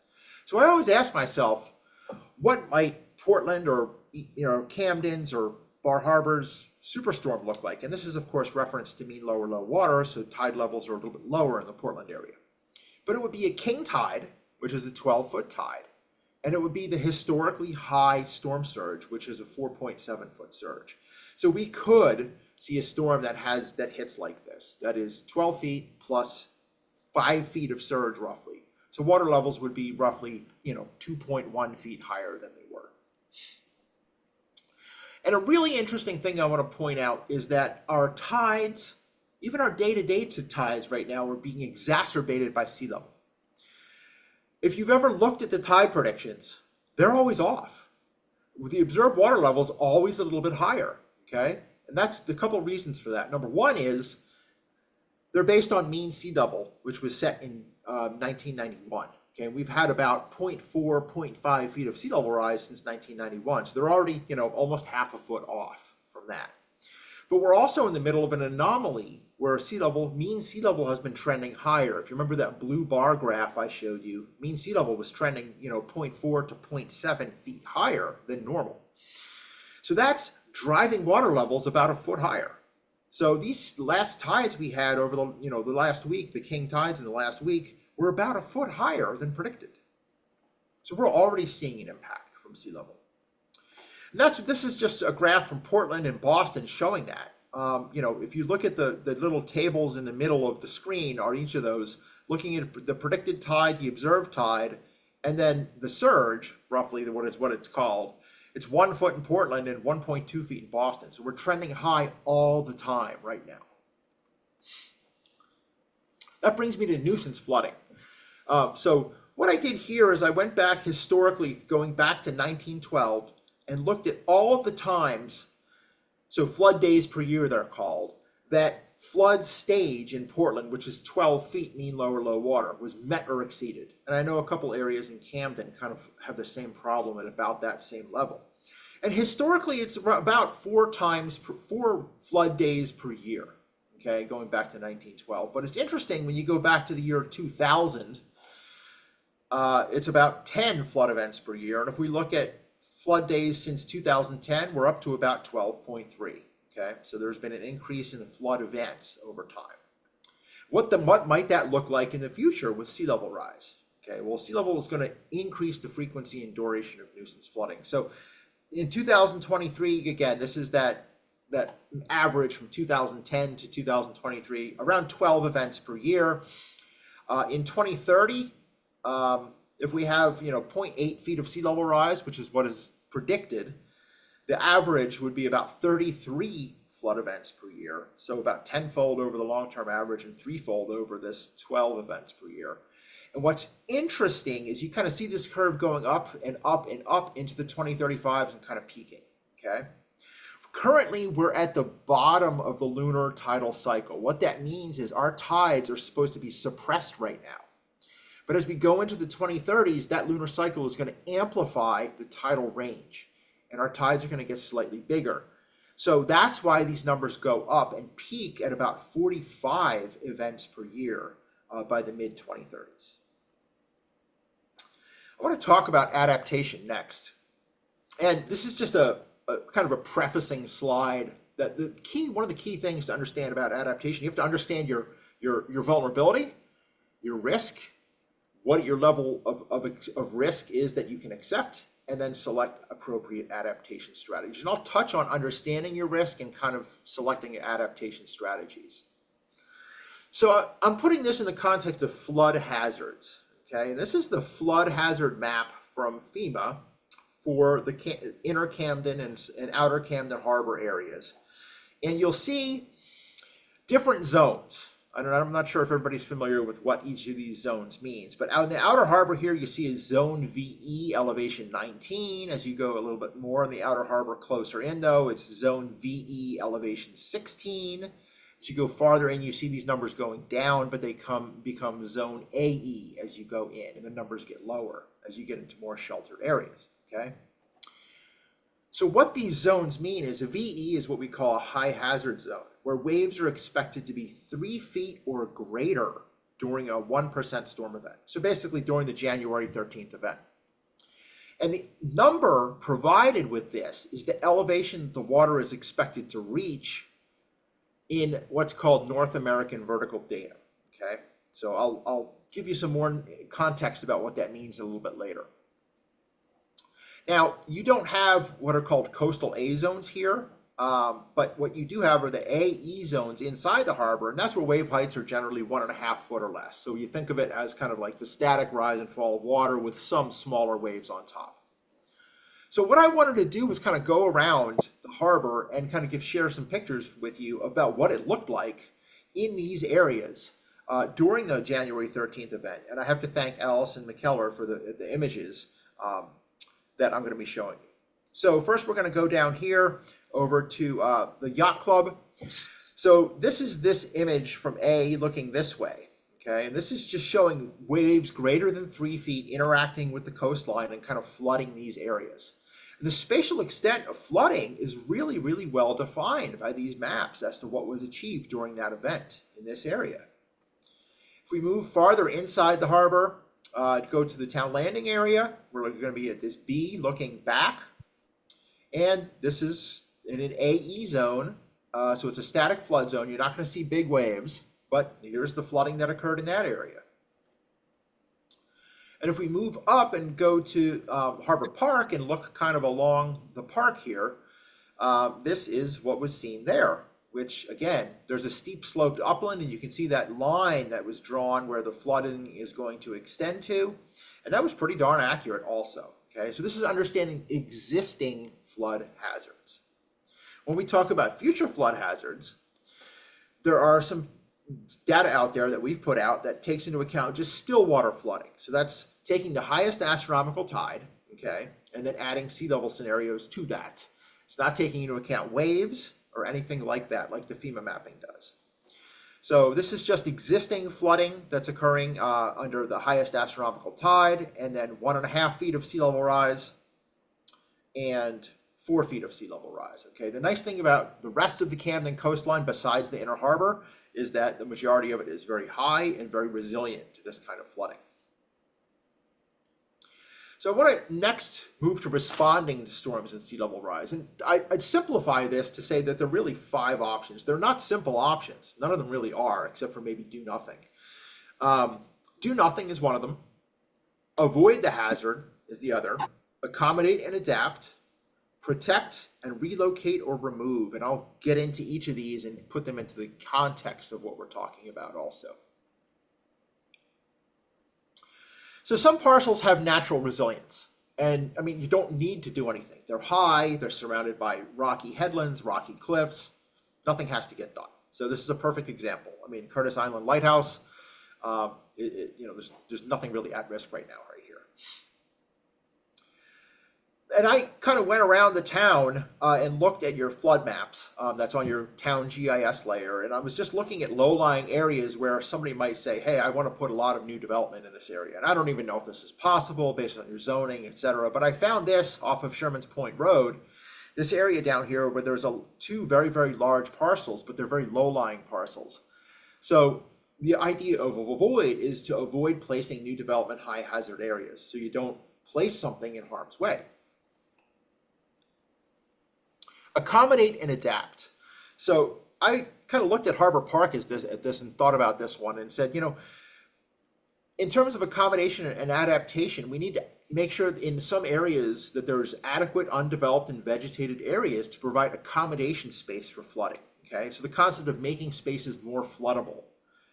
So I always ask myself, what might Portland or Camden's or Bar Harbor's superstorm look like? And this is, of course, reference to mean lower low water, so tide levels are a little bit lower in the Portland area. But it would be a king tide, which is a 12-foot tide. And it would be the historically high storm surge, which is a 4.7-foot surge. So we could see a storm that hits like this. That is 12 feet plus 5 feet of surge roughly. So water levels would be roughly, 2.1 feet higher than they were. And a really interesting thing I want to point out is that our tides, even our day-to-day tides right now, are being exacerbated by sea level. If you've ever looked at the tide predictions, they're always off. The observed water level is always a little bit higher, okay? And that's the couple reasons for that. Number one is they're based on mean sea level, which was set in 1991. Okay, we've had about 0.4, 0.5 feet of sea level rise since 1991. So they're already, almost half a foot off from that. But we're also in the middle of an anomaly where mean sea level has been trending higher. If you remember that blue bar graph I showed you, mean sea level was trending, 0.4 to 0.7 feet higher than normal. So that's driving water levels about a foot higher. So these last tides we had over the last week, the king tides in the last week, were about a foot higher than predicted. So we're already seeing an impact from sea level. And this is just a graph from Portland and Boston showing that. If you look at the little tables in the middle of the screen on each of those, looking at the predicted tide, the observed tide, and then the surge, roughly what it's called, it's 1 foot in Portland and 1.2 feet in Boston. So we're trending high all the time right now. That brings me to nuisance flooding. So what I did here is I went back historically, going back to 1912, and looked at all of the times, so flood days per year they're called, that flood stage in Portland, which is 12 feet mean low or low water, was met or exceeded. And I know a couple areas in Camden kind of have the same problem at about that same level. And historically, it's about 4 flood days per year, okay, going back to 1912. But it's interesting when you go back to the year 2000, it's about 10 flood events per year. And if we look at flood days since 2010, we're up to about 12.3. Okay, so there's been an increase in the flood events over time. What might that look like in the future with sea level rise? Okay, well, sea level is going to increase the frequency and duration of nuisance flooding. So in 2023, again, this is that average from 2010 to 2023, around 12 events per year. In 2030, if we have 0.8 feet of sea level rise, which is what is predicted, the average would be about 33 flood events per year. So about 10-fold over the long-term average and 3-fold over this 12 events per year. And what's interesting is you kind of see this curve going up and up and up into the 2035s and kind of peaking, okay? Currently, we're at the bottom of the lunar tidal cycle. What that means is our tides are supposed to be suppressed right now. But as we go into the 2030s, that lunar cycle is going to amplify the tidal range, and our tides are going to get slightly bigger. So that's why these numbers go up and peak at about 45 events per year by the mid-2030s. I want to talk about adaptation next. And this is just a kind of a prefacing slide that one of the key things to understand about adaptation, you have to understand your vulnerability, your risk, what your level of risk is that you can accept, and then select appropriate adaptation strategies. And I'll touch on understanding your risk and kind of selecting adaptation strategies. So I'm putting this in the context of flood hazards, okay? And this is the flood hazard map from FEMA for the inner Camden and outer Camden Harbor areas. And you'll see different zones. I'm not sure if everybody's familiar with what each of these zones means, but out in the outer harbor here, you see a zone VE elevation 19. As you go a little bit more in the outer harbor closer in though, it's zone VE elevation 16. As you go farther in, you see these numbers going down, but they become zone AE as you go in, and the numbers get lower as you get into more sheltered areas, okay? So what these zones mean is a VE is what we call a high hazard zone, where waves are expected to be 3 feet or greater during a 1% storm event. So basically during the January 13th event. And the number provided with this is the elevation the water is expected to reach in what's called North American vertical data, okay? So I'll give you some more context about what that means a little bit later. Now, you don't have what are called coastal A zones here, but what you do have are the AE zones inside the harbor, and that's where wave heights are generally 1.5 foot or less. So you think of it as kind of like the static rise and fall of water with some smaller waves on top. So what I wanted to do was kind of go around the harbor and kind of share some pictures with you about what it looked like in these areas during the January 13th event. And I have to thank Allison McKellar for the images that I'm going to be showing you. So first we're going to go down here over to the yacht club. So this is this image from A looking this way. Okay, and this is just showing waves greater than 3 feet interacting with the coastline and kind of flooding these areas. And the spatial extent of flooding is really, really well defined by these maps as to what was achieved during that event in this area. If we move farther inside the harbor, go to the town landing area, we're going to be at this B looking back. And this is in an AE zone, so it's a static flood zone. You're not going to see big waves, but here's the flooding that occurred in that area. And if we move up and go to Harbor Park and look kind of along the park here, this is what was seen there, which again, there's a steep sloped upland and you can see that line that was drawn where the flooding is going to extend to. And that was pretty darn accurate also. Okay, so this is understanding existing flood hazards. When we talk about future flood hazards, there are some data out there that we've put out that takes into account just still water flooding. So that's taking the highest astronomical tide, okay, and then adding sea level scenarios to that. It's not taking into account waves or anything like that, like the FEMA mapping does. So this is just existing flooding that's occurring under the highest astronomical tide, and then 1.5 feet of sea level rise and 4 feet of sea level rise. Okay, the nice thing about the rest of the Camden coastline besides the inner harbor is that the majority of it is very high and very resilient to this kind of flooding. So I want to next move to responding to storms and sea level rise. And I'd simplify this to say that there are really 5 options. They're not simple options. None of them really are, except for maybe do nothing. Do nothing is one of them. Avoid the hazard is the other. Accommodate and adapt. Protect and relocate or remove. And I'll get into each of these and put them into the context of what we're talking about also. So some parcels have natural resilience. And I mean, you don't need to do anything. They're high, they're surrounded by rocky headlands, rocky cliffs. Nothing has to get done. So this is a perfect example. I mean, Curtis Island Lighthouse, there's nothing really at risk right now, right here. And I kind of went around the town and looked at your flood maps that's on your town GIS layer. And I was just looking at low-lying areas where somebody might say, hey, I want to put a lot of new development in this area. And I don't even know if this is possible based on your zoning, et cetera. But I found this off of Sherman's Point Road, this area down here where there's 2 very, very large parcels, but they're very low-lying parcels. So the idea of avoid is to avoid placing new development high hazard areas. So you don't place something in harm's way. Accommodate and adapt. So I kind of looked at Harbor Park at this and thought about this one and said, in terms of accommodation and adaptation, we need to make sure that in some areas that there's adequate undeveloped and vegetated areas to provide accommodation space for flooding. Okay, so the concept of making spaces more floodable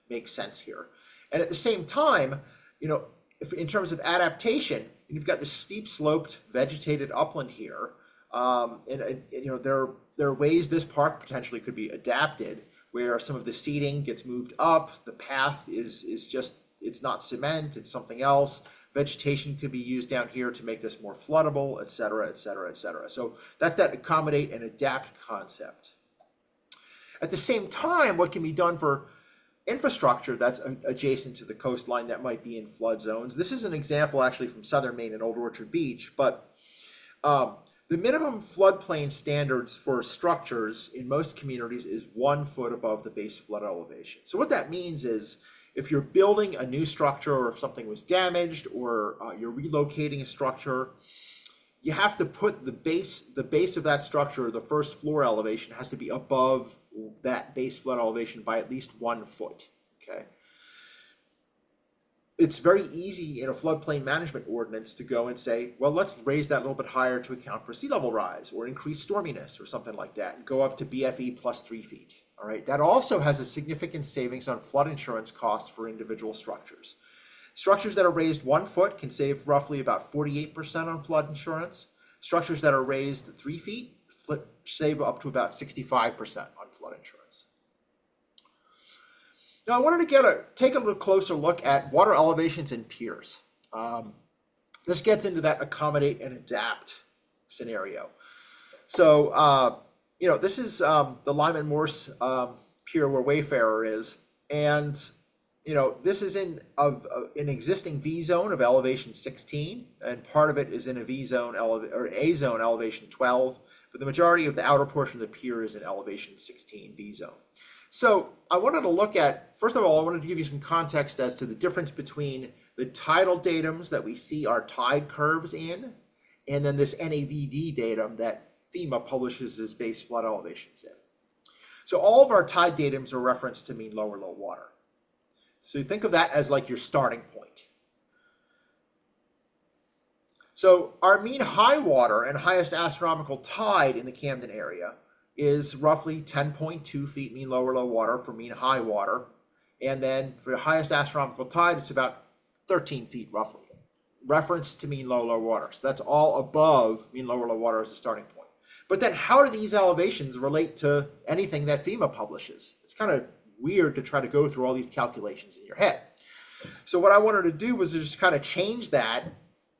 makes sense here. And at the same time, if in terms of adaptation, you've got the steep sloped vegetated upland here. There are ways this park potentially could be adapted where some of the seating gets moved up, the path is just, it's not cement, it's something else. Vegetation could be used down here to make this more floodable, et cetera, et cetera, et cetera. So that's that accommodate and adapt concept. At the same time, what can be done for infrastructure that's adjacent to the coastline that might be in flood zones? This is an example actually from southern Maine and Old Orchard Beach, but the minimum floodplain standards for structures in most communities is 1 foot above the base flood elevation. So what that means is if you're building a new structure or if something was damaged or you're relocating a structure, you have to put the base of that structure, the first floor elevation has to be above that base flood elevation by at least 1 foot, okay? it's very easy in a floodplain management ordinance to go and say, well, let's raise that a little bit higher to account for sea level rise or increased storminess or something like that, and go up to BFE plus 3 feet. All right, that also has a significant savings on flood insurance costs for individual structures. Structures that are raised 1 foot can save roughly about 48% on flood insurance. Structures that are raised 3 feet save up to about 65% on flood insurance. Now, I wanted to take a little closer look at water elevations and piers. This gets into that accommodate and adapt scenario. So, this is the Lyman Morse pier where Wayfarer is, and this is in an existing V zone of elevation 16, and part of it is in a V zone or A zone elevation 12, but the majority of the outer portion of the pier is in elevation 16 V zone. So I wanted to look at, first of all, I wanted to give you some context as to the difference between the tidal datums that we see our tide curves in, and then this NAVD datum that FEMA publishes as base flood elevations in. So all of our tide datums are referenced to mean low or low water. So you think of that as like your starting point. So our mean high water and highest astronomical tide in the Camden area is roughly 10.2 feet mean low or low water for mean high water. And then for the highest astronomical tide, it's about 13 feet roughly, reference to mean low water. So that's all above mean low or low water as a starting point. But then how do these elevations relate to anything that FEMA publishes? It's kind of weird to try to go through all these calculations in your head. So what I wanted to do was just kind of change that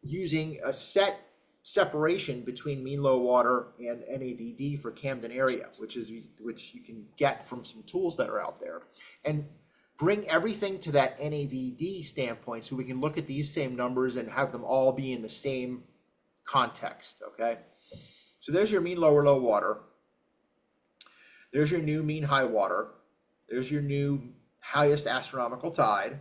using a set separation between mean low water and NAVD for Camden area, which you can get from some tools that are out there, and bring everything to that NAVD standpoint so we can look at these same numbers and have them all be in the same context, okay? So there's your mean low or low water. There's your new mean high water. There's your new highest astronomical tide.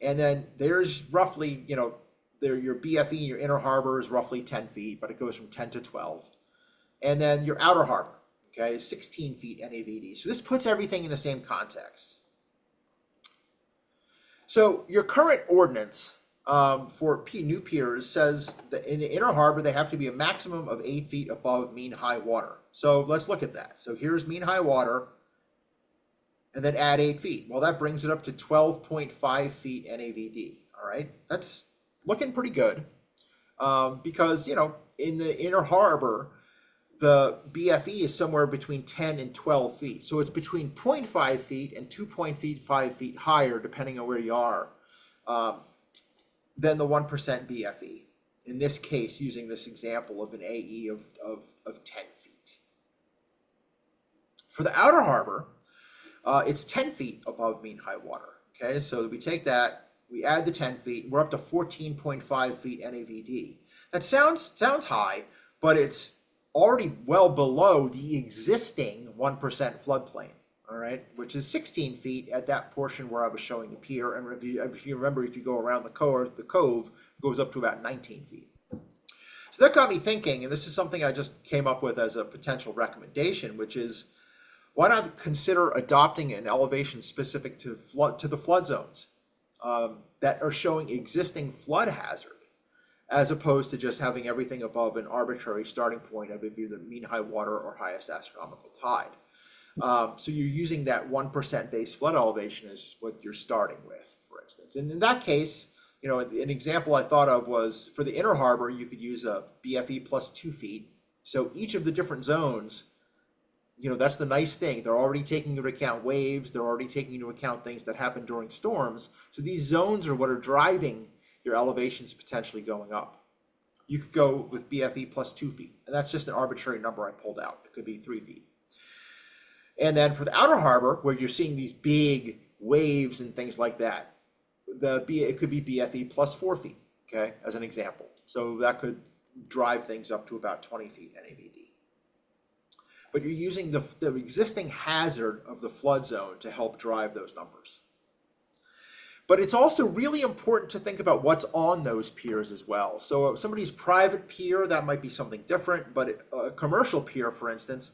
And then there's roughly, your BFE, your inner harbor is roughly 10 feet, but it goes from 10 to 12. And then your outer harbor, okay, is 16 feet NAVD. So this puts everything in the same context. So your current ordinance for new piers says that in the inner harbor, they have to be a maximum of 8 feet above mean high water. So let's look at that. So here's mean high water, and then add 8 feet. Well, that brings it up to 12.5 feet NAVD, all right? That's looking pretty good because, in the inner harbor, the BFE is somewhere between 10 and 12 feet. So it's between 0.5 feet and 2.5 feet higher, depending on where you are, than the 1% BFE. In this case, using this example of an AE of 10 feet. For the outer harbor, it's 10 feet above mean high water. Okay, so we take that, we add the 10 feet, we're up to 14.5 feet NAVD. That sounds high, but it's already well below the existing 1% floodplain, all right, which is 16 feet at that portion where I was showing the pier. And if you remember, if you go around the cove it goes up to about 19 feet. So that got me thinking, and this is something I just came up with as a potential recommendation, which is, why not consider adopting an elevation specific to the flood zones that are showing existing flood hazard, as opposed to just having everything above an arbitrary starting point of either mean high water or highest astronomical tide. So you're using that 1% base flood elevation as what you're starting with, for instance. And in that case, an example I thought of was for the inner harbor, you could use a BFE plus 2 feet. So each of the different zones, that's the nice thing. They're already taking into account waves. They're already taking into account things that happen during storms. So these zones are what are driving your elevations potentially going up. You could go with BFE plus 2 feet, and that's just an arbitrary number I pulled out. It could be 3 feet. And then for the outer harbor, where you're seeing these big waves and things like that, it could be BFE plus 4 feet, okay, as an example. So that could drive things up to about 20 feet NAVD. But you're using the existing hazard of the flood zone to help drive those numbers. But it's also really important to think about what's on those piers as well. So somebody's private pier, that might be something different, but a commercial pier, for instance,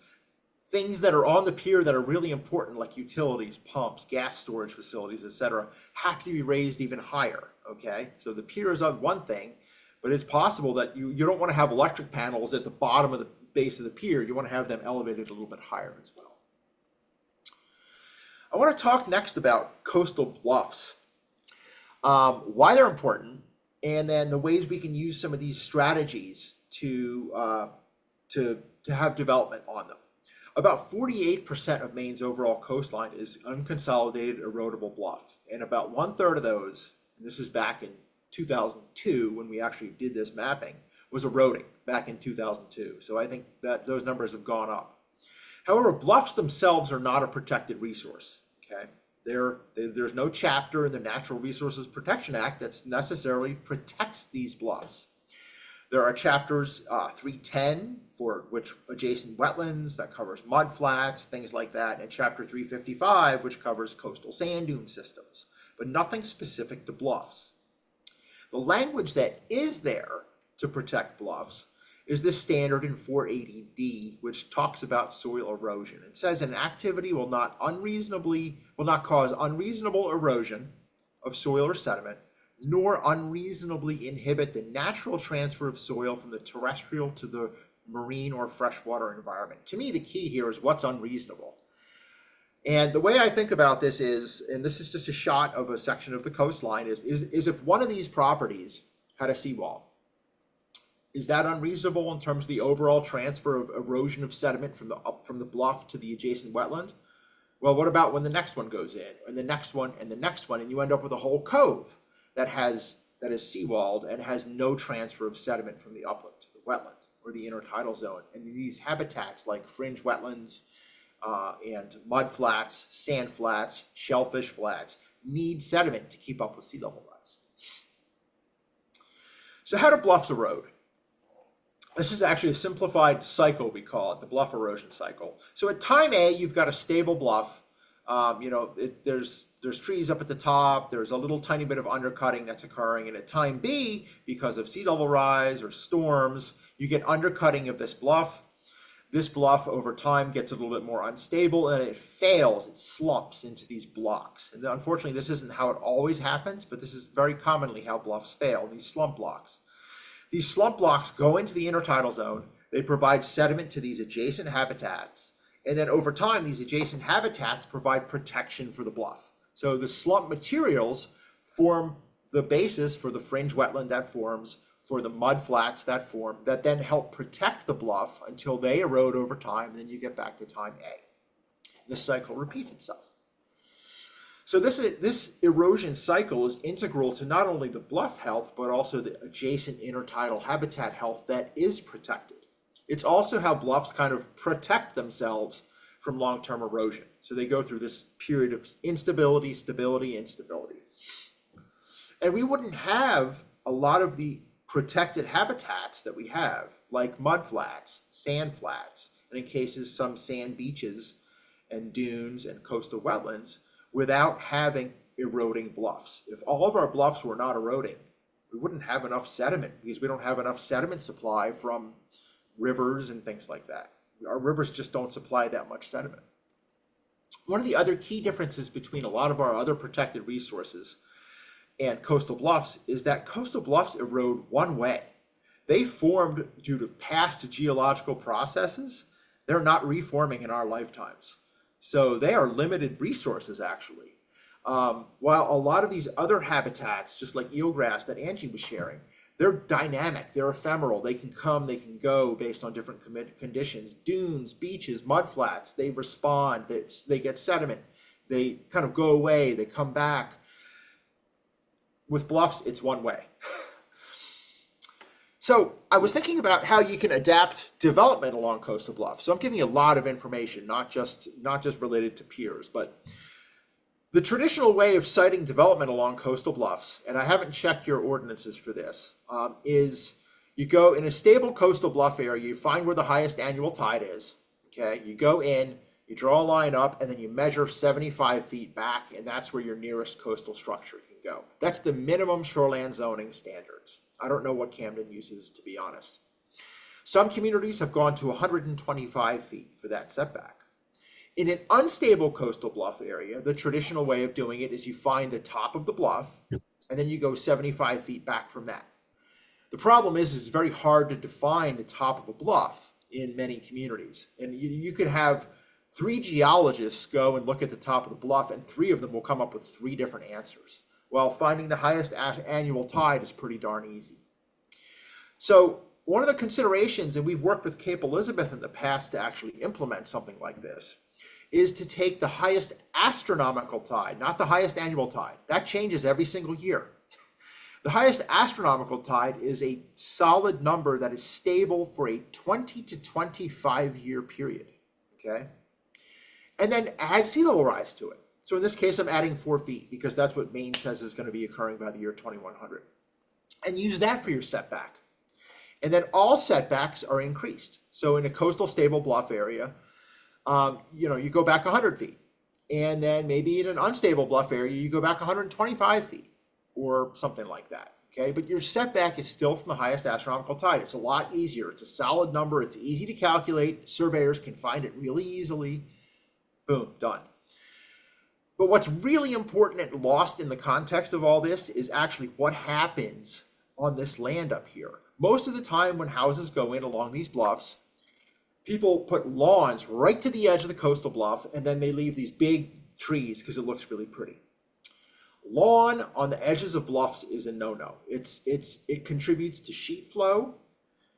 things that are on the pier that are really important, like utilities, pumps, gas storage facilities, etc., have to be raised even higher, okay? So the pier is on one thing, but it's possible that you don't want to have electric panels at the bottom of the base of the pier. You want to have them elevated a little bit higher as well. I want to talk next about coastal bluffs, why they're important, and then the ways we can use some of these strategies to have development on them. About 48% of Maine's overall coastline is unconsolidated erodible bluff, and about 1/3 of those, and this is back in 2002 when we actually did this mapping, was eroding back in 2002. So I think that those numbers have gone up. However, bluffs themselves are not a protected resource, okay? There's no chapter in the Natural Resources Protection Act that necessarily protects these bluffs. There are chapters 310 for which adjacent wetlands, that covers mud flats, things like that, and chapter 355, which covers coastal sand dune systems, but nothing specific to bluffs. The language that is there to protect bluffs is this standard in 480D, which talks about soil erosion. It says an activity will not cause unreasonable erosion of soil or sediment, nor unreasonably inhibit the natural transfer of soil from the terrestrial to the marine or freshwater environment. To me, the key here is what's unreasonable. And the way I think about this is, and this is just a shot of a section of the coastline, is if one of these properties had a seawall, is that unreasonable in terms of the overall transfer of erosion of sediment from the bluff to the adjacent wetland? Well, what about when the next one goes in, and the next one, and the next one, and you end up with a whole cove that is seawalled and has no transfer of sediment from the upland to the wetland or the intertidal zone. And these habitats like fringe wetlands and mud flats, sand flats, shellfish flats need sediment to keep up with sea level rise. So how do bluffs erode? This is actually a simplified cycle, we call it, the bluff erosion cycle. So at time A, you've got a stable bluff. There's trees up at the top, there's a little tiny bit of undercutting that's occurring, and at time B, because of sea level rise or storms, you get undercutting of this bluff. This bluff over time gets a little bit more unstable and it fails, it slumps into these blocks. And unfortunately, this isn't how it always happens, but this is very commonly how bluffs fail, these slump blocks. These slump blocks go into the intertidal zone, they provide sediment to these adjacent habitats, and then over time, these adjacent habitats provide protection for the bluff. So the slump materials form the basis for the fringe wetland that forms, for the mud flats that form, that then help protect the bluff until they erode over time, and then you get back to time A. This cycle repeats itself. So this erosion cycle is integral to not only the bluff health, but also the adjacent intertidal habitat health that is protected. It's also how bluffs kind of protect themselves from long-term erosion. So they go through this period of instability, stability, instability. And we wouldn't have a lot of the protected habitats that we have, like mud flats, sand flats, and in cases some sand beaches and dunes and coastal wetlands, without having eroding bluffs. If all of our bluffs were not eroding, we wouldn't have enough sediment because we don't have enough sediment supply from rivers and things like that. Our rivers just don't supply that much sediment. One of the other key differences between a lot of our other protected resources and coastal bluffs is that coastal bluffs erode one way. They formed due to past geological processes. They're not reforming in our lifetimes. So they are limited resources, actually. While a lot of these other habitats, just like eelgrass that Angie was sharing, they're dynamic, they're ephemeral, they can come, they can go based on different conditions. Dunes, beaches, mud flats, they respond, they get sediment, they kind of go away, they come back. With bluffs, it's one way. So I was thinking about how you can adapt development along coastal bluffs. So I'm giving you a lot of information, not just related to piers, but the traditional way of siting development along coastal bluffs, and I haven't checked your ordinances for this, is you go in a stable coastal bluff area, you find where the highest annual tide is, okay? You go in, you draw a line up, and then you measure 75 feet back, and that's where your nearest coastal structure can go. That's the minimum shoreland zoning standards. I don't know what Camden uses, to be honest. Some communities have gone to 125 feet for that setback. In an unstable coastal bluff area, the traditional way of doing it is you find the top of the bluff and then you go 75 feet back from that. The problem is it's very hard to define the top of a bluff in many communities. And you could have 3 geologists go and look at the top of the bluff, and 3 of them will come up with 3 different answers. While finding the highest annual tide is pretty darn easy. So one of the considerations, and we've worked with Cape Elizabeth in the past to actually implement something like this, is to take the highest astronomical tide, not the highest annual tide. That changes every single year. The highest astronomical tide is a solid number that is stable for a 20 to 25 year period, okay? And then add sea level rise to it. So in this case, I'm adding 4 feet because that's what Maine says is going to be occurring by the year 2100. And use that for your setback. And then all setbacks are increased. So in a coastal stable bluff area, you go back 100 feet. And then maybe in an unstable bluff area, you go back 125 feet or something like that. Okay, but your setback is still from the highest astronomical tide. It's a lot easier. It's a solid number. It's easy to calculate. Surveyors can find it really easily. Boom, done. But what's really important and lost in the context of all this is actually what happens on this land up here. Most of the time when houses go in along these bluffs, people put lawns right to the edge of the coastal bluff, and then they leave these big trees because it looks really pretty. Lawn on the edges of bluffs is a no-no. It contributes to sheet flow,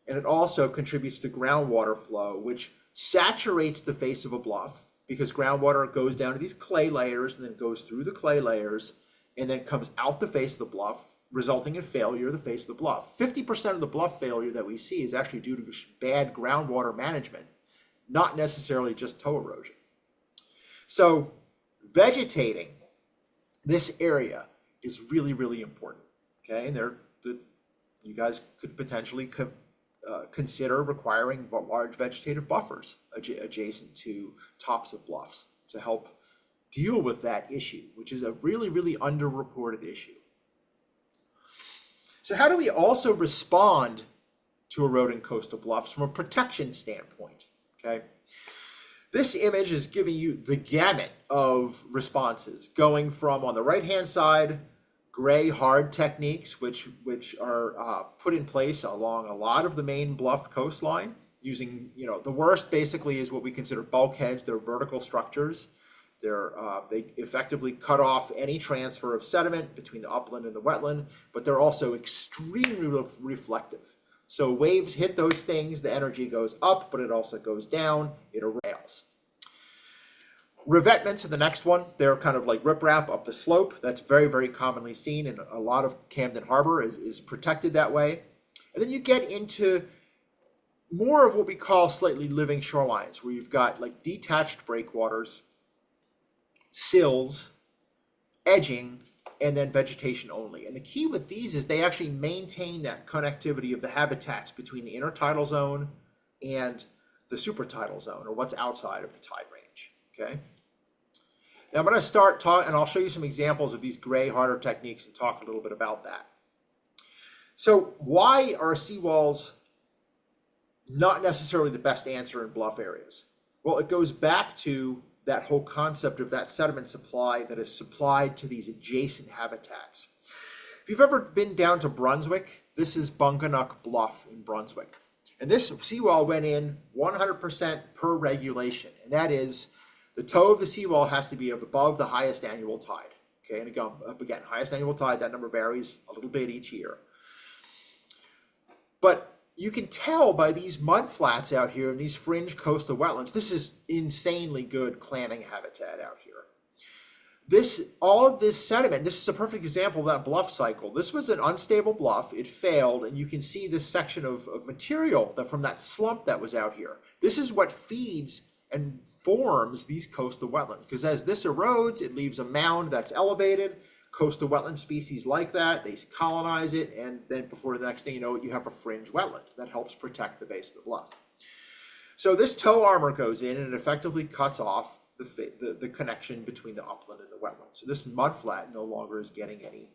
and it also contributes to groundwater flow, which saturates the face of a bluff because groundwater goes down to these clay layers and then goes through the clay layers and then comes out the face of the bluff, resulting in failure of the face of the bluff. 50% of the bluff failure that we see is actually due to bad groundwater management, not necessarily just toe erosion. So vegetating this area is really, really important, okay? And you guys could potentially consider requiring large vegetative buffers adjacent to tops of bluffs to help deal with that issue, which is a really, really underreported issue. So how do we also respond to eroding coastal bluffs from a protection standpoint, okay? This image is giving you the gamut of responses, going from, on the right-hand side, gray hard techniques, which are put in place along a lot of the Maine bluff coastline, using, the worst basically is what we consider bulkheads. They're vertical structures. They effectively cut off any transfer of sediment between the upland and the wetland, but they're also extremely reflective. So waves hit those things, the energy goes up, but it also goes down, it erails. Revetments are the next one. They're kind of like riprap up the slope. That's very, very commonly seen, and a lot of Camden Harbor is protected that way. And then you get into more of what we call slightly living shorelines, where you've got like detached breakwaters, sills, edging, and then vegetation only. And the key with these is they actually maintain that connectivity of the habitats between the intertidal zone and the supertidal zone, or what's outside of the tide range, okay? Now I'm going to start talking, and I'll show you some examples of these gray, harder techniques and talk a little bit about that. So why are seawalls not necessarily the best answer in bluff areas? Well, it goes back to that whole concept of that sediment supply that is supplied to these adjacent habitats. If you've ever been down to Brunswick, this is Bunganuk Bluff in Brunswick. And this seawall went in 100% per regulation. And that is, the toe of the seawall has to be above the highest annual tide. Okay, and again, highest annual tide, that number varies a little bit each year. But you can tell by these mud flats out here and these fringe coastal wetlands, this is insanely good clamming habitat out here. All of this sediment, this is a perfect example of that bluff cycle. This was an unstable bluff, it failed, and you can see this section of material from that slump that was out here. This is what feeds and forms these coastal wetlands, because as this erodes, it leaves a mound that's elevated. Coastal wetland species like that, they colonize it, and then before the next thing you know, you have a fringe wetland that helps protect the base of the bluff. So this toe armor goes in and it effectively cuts off the connection between the upland and the wetland. So this mud flat no longer is getting any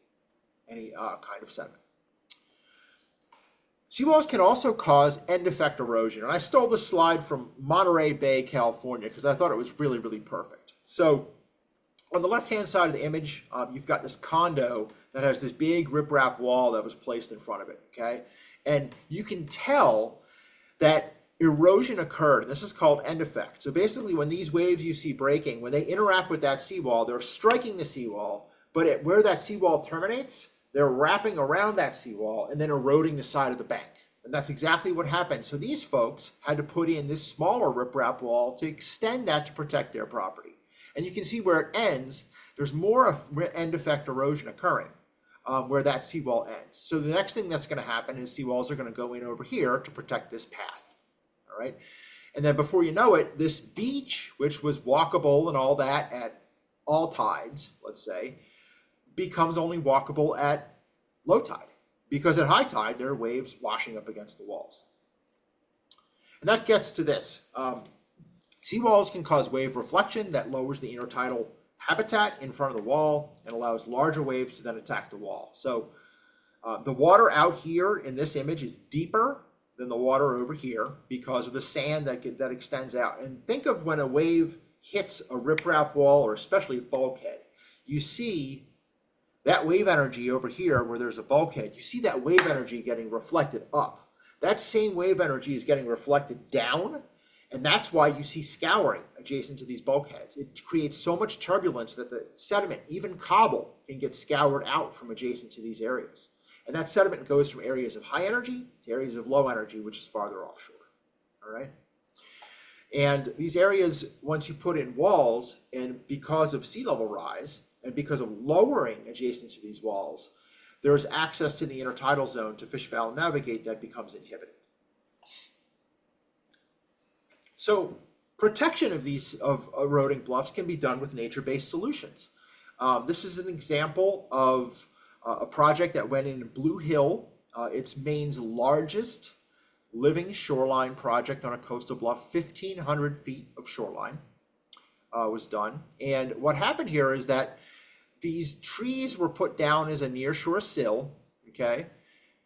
kind of sediment. Seawalls can also cause end effect erosion. And I stole this slide from Monterey Bay, California, because I thought it was really, really perfect. So on the left-hand side of the image, you've got this condo that has this big riprap wall that was placed in front of it, okay? And you can tell that erosion occurred. This is called end effect. So basically, when these waves you see breaking, when they interact with that seawall, they're striking the seawall, but where that seawall terminates, they're wrapping around that seawall and then eroding the side of the bank. And that's exactly what happened. So these folks had to put in this smaller riprap wall to extend that to protect their property. And you can see where it ends, there's more of end effect erosion occurring where that seawall ends. So the next thing that's going to happen is seawalls are going to go in over here to protect this path. All right. And then before you know it, this beach, which was walkable and all that at all tides, let's say, becomes only walkable at low tide, because at high tide, there are waves washing up against the walls. And that gets to this. Seawalls can cause wave reflection that lowers the intertidal habitat in front of the wall and allows larger waves to then attack the wall. So the water out here in this image is deeper than the water over here because of the sand that extends out. And think of when a wave hits a riprap wall, or especially a bulkhead, you see that wave energy over here where there's a bulkhead, you see that wave energy getting reflected up. That same wave energy is getting reflected down, and that's why you see scouring adjacent to these bulkheads. It creates so much turbulence that the sediment, even cobble, can get scoured out from adjacent to these areas. And that sediment goes from areas of high energy to areas of low energy, which is farther offshore. All right? And these areas, once you put in walls, and because of sea level rise, and because of lowering adjacent to these walls, there's access to the intertidal zone to fish, fowl, and navigate that becomes inhibited. So protection of these eroding bluffs can be done with nature-based solutions. This is an example of a project that went in Blue Hill. It's Maine's largest living shoreline project on a coastal bluff. 1,500 feet of shoreline was done. And what happened here is that these trees were put down as a nearshore sill, okay?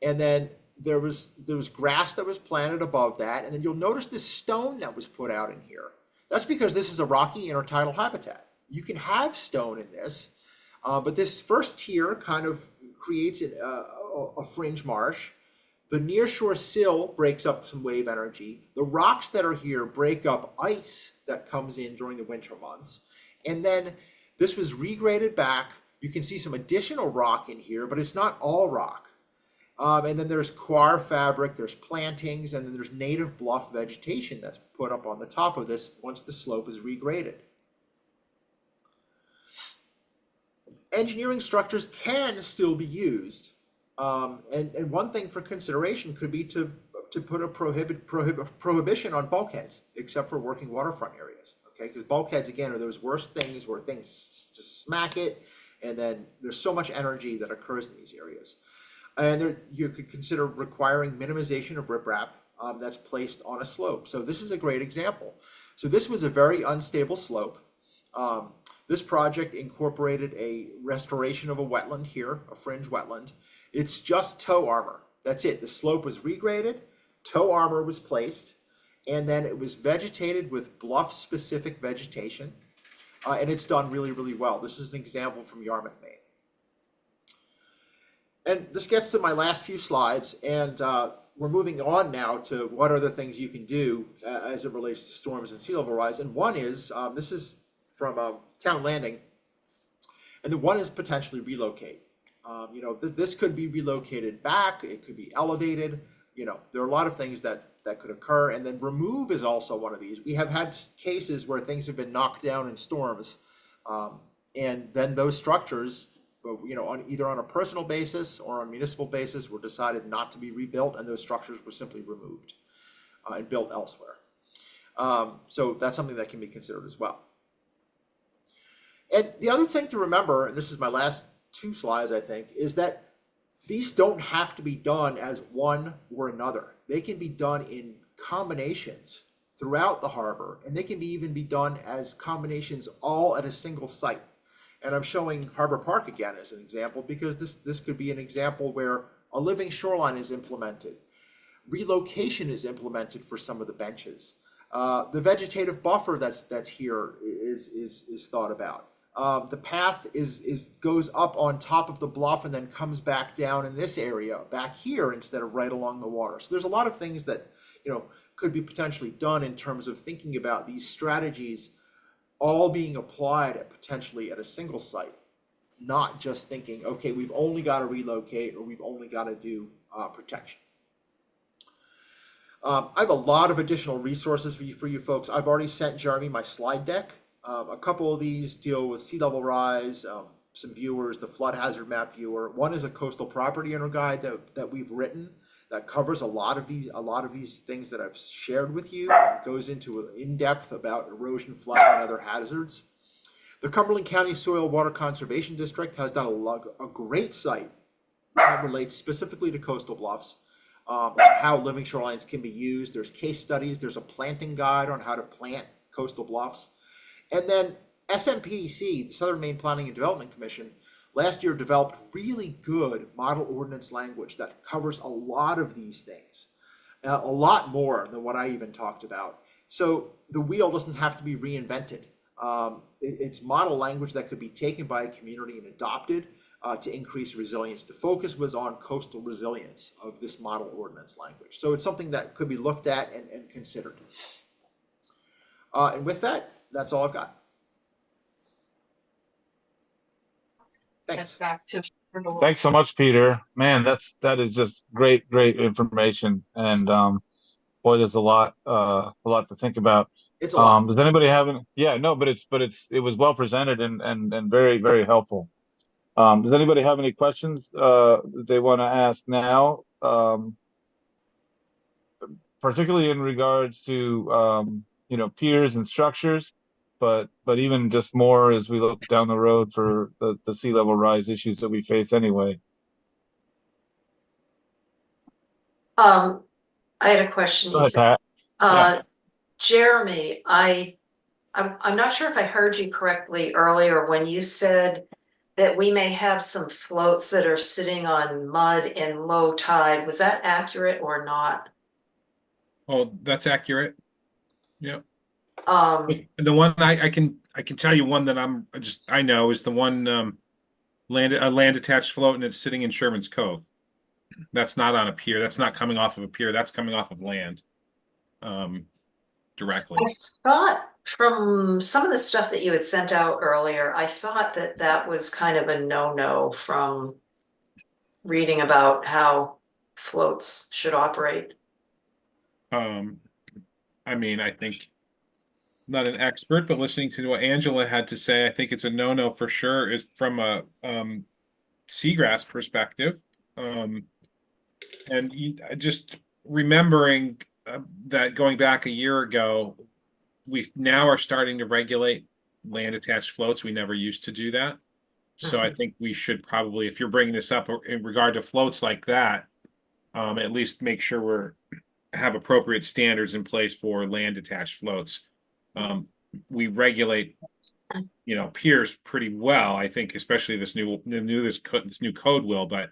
And then there was grass that was planted above that. And then you'll notice this stone that was put out in here. That's because this is a rocky intertidal habitat. You can have stone in this, but this first tier kind of creates a fringe marsh. The nearshore sill breaks up some wave energy. The rocks that are here break up ice that comes in during the winter months. And then this was regraded back. You can see some additional rock in here, but it's not all rock. And then there's coir fabric, there's plantings, and then there's native bluff vegetation that's put up on the top of this once the slope is regraded. Engineering structures can still be used. And one thing for consideration could be to put a prohibition on bulkheads, except for working waterfront areas. Okay, because bulkheads, again, are those worst things where things just smack it, and then there's so much energy that occurs in these areas. And you could consider requiring minimization of riprap that's placed on a slope. So this is a great example. So this was a very unstable slope. This project incorporated a restoration of a wetland here, a fringe wetland. It's just tow armor. That's it. The slope was regraded, tow armor was placed, and then it was vegetated with bluff-specific vegetation. And it's done really, really well. This is an example from Yarmouth, Maine. And this gets to my last few slides, and we're moving on now to what are the things you can do as it relates to storms and sea level rise. And one is, this is from Town Landing, and the one is potentially relocate. This could be relocated back, it could be elevated. There are a lot of things that could occur. And then remove is also one of these. We have had cases where things have been knocked down in storms, and then those structures, either on a personal basis or on a municipal basis, were decided not to be rebuilt, and those structures were simply removed and built elsewhere. So that's something that can be considered as well. And the other thing to remember, and this is my last two slides, I think, is that these don't have to be done as one or another. They can be done in combinations throughout the harbor, and they can even be done as combinations all at a single site. And I'm showing Harbor Park again as an example, because this could be an example where a living shoreline is implemented. relocation is implemented for some of the benches. The vegetative buffer that's here is thought about. The path goes up on top of the bluff and then comes back down in this area back here instead of right along the water. So there's a lot of things that, you know, could be potentially done in terms of thinking about these strategies all being applied potentially at a single site, not just thinking, okay, we've only got to relocate or we've only got to do protection. I have a lot of additional resources for you folks. I've already sent Jeremy my slide deck. A couple of these deal with sea level rise, some viewers, the flood hazard map viewer. One is a coastal property owner guide that we've written that covers a lot of these things that I've shared with you. It goes into in depth about erosion, flooding, and other hazards. The Cumberland County Soil Water Conservation District has done a great site that relates specifically to coastal bluffs, how living shorelines can be used. There's case studies. There's a planting guide on how to plant coastal bluffs. And then SMPDC, the Southern Maine Planning and Development Commission, last year developed really good model ordinance language that covers a lot of these things, a lot more than what I even talked about. So the wheel doesn't have to be reinvented. It's model language that could be taken by a community and adopted to increase resilience. The focus was on coastal resilience of this model ordinance language. So it's something that could be looked at and considered. And with that, that's all I've got. Thanks. Back to Thanks so much, Peter. Man, that is just great information. And boy, there's a lot to think about. It's a lot. Does anybody have any? Yeah, no, but it was well presented and very helpful. Does anybody have any questions that they want to ask now? Particularly in regards to you know, piers and structures, but even just more as we look down the road for the sea level rise issues that we face anyway. I had a question. Go ahead, Pat. Yeah. Jeremy, I'm not sure if I heard you correctly earlier when you said that we may have some floats that are sitting on mud in low tide. Was that accurate or not? Oh, that's accurate. Yep. Um, The one I can tell you one that I know is the one land attached float, and it's sitting in Sherman's Cove. That's not on a pier. That's not coming off of a pier. That's coming off of land directly. I thought from some of the stuff that you had sent out earlier, I thought that was kind of a no-no from reading about how floats should operate. I mean, I think not an expert, but listening to what Angela had to say, I think it's a no-no for sure, is from a seagrass perspective. And just remembering that going back a year ago, we now are starting to regulate land attached floats. We never used to do that. So I think we should probably, if you're bringing this up in regard to floats like that, at least make sure have appropriate standards in place for land attached floats. We regulate, you know, piers pretty well. I think, especially this new code will, but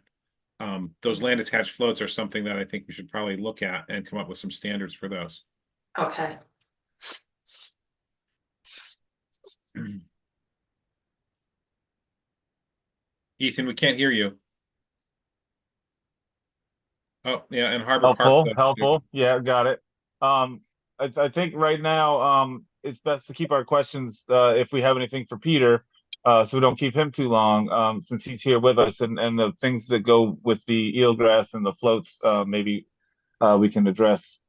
those land attached floats are something that I think we should probably look at and come up with some standards for those. Okay. Ethan, we can't hear you. Oh, yeah, and Harbor Park. Helpful. Yeah, got it. I think right now, it's best to keep our questions, if we have anything for Peter, so we don't keep him too long, since he's here with us, and the things that go with the eelgrass and the floats, maybe we can address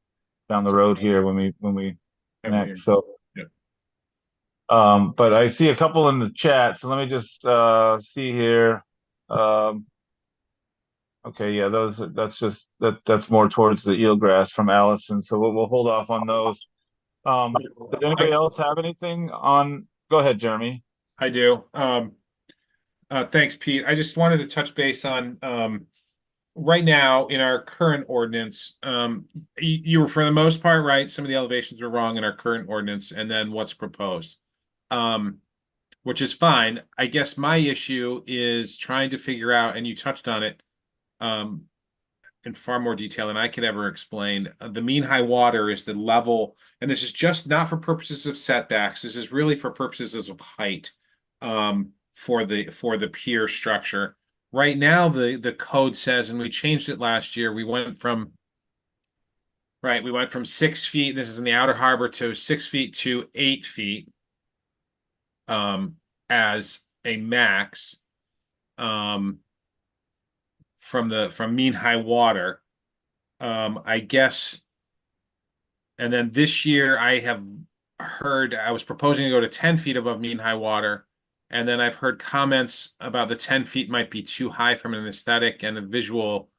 down the road here when we connect. So, yeah. But I see a couple in the chat, so let me just see here. Okay, yeah, that's more towards the eelgrass from Allison, so we'll hold off on those. Did anybody else have anything on? Go ahead, Jeremy. I do. Thanks, Pete. I just wanted to touch base on right now in our current ordinance. You were for the most part right. Some of the elevations were wrong in our current ordinance, and then what's proposed, which is fine. I guess my issue is trying to figure out, and you touched on it, in far more detail than I could ever explain. The mean high water is the level, and this is just not for purposes of setbacks. This is really for purposes of height, for the pier structure. Right now, the code says, and we changed it last year. We went from 6 feet. This is in the outer harbor, to 6 feet to 8 feet, as a max, from mean high water. I guess, and then this year I was proposing to go to 10 feet above mean high water. And then I've heard comments about the 10 feet might be too high from an aesthetic and a visual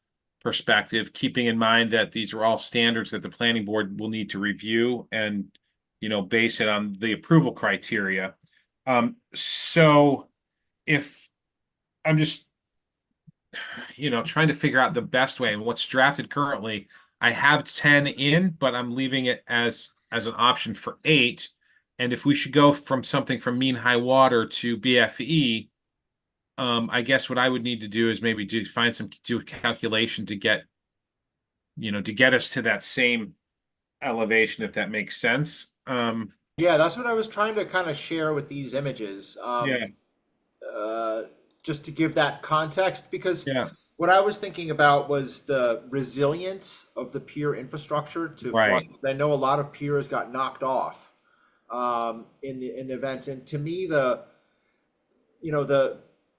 perspective, keeping in mind that these are all standards that the planning board will need to review and, base it on the approval criteria. So if I'm just, trying to figure out the best way, and what's drafted currently, I have 10 in, but I'm leaving it as an option for 8. And if we should go from something from mean high water to BFE, I guess what I would need to do is maybe do a calculation to get us to that same elevation, if that makes sense. Yeah, that's what I was trying to kind of share with these images. Yeah. Just to give that context, because Yeah. what I was thinking about was the resilience of the pier infrastructure to Right. flood. 'Cause I know a lot of piers got knocked off in the events, and to me, the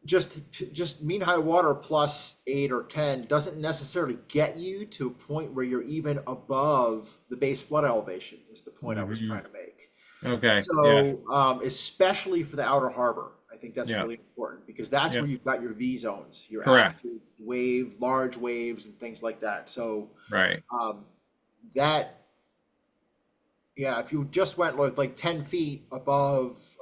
just mean high water plus 8 or 10 doesn't necessarily get you to a point where you're even above the base flood elevation. Is the point I was trying to make. Okay. Yeah. So, especially for the outer harbor, I think that's Yeah. really important, because that's Yeah. where you've got your V zones, your Correct. active large waves and things like that. So, Right. that, yeah, if you just went like 10 feet above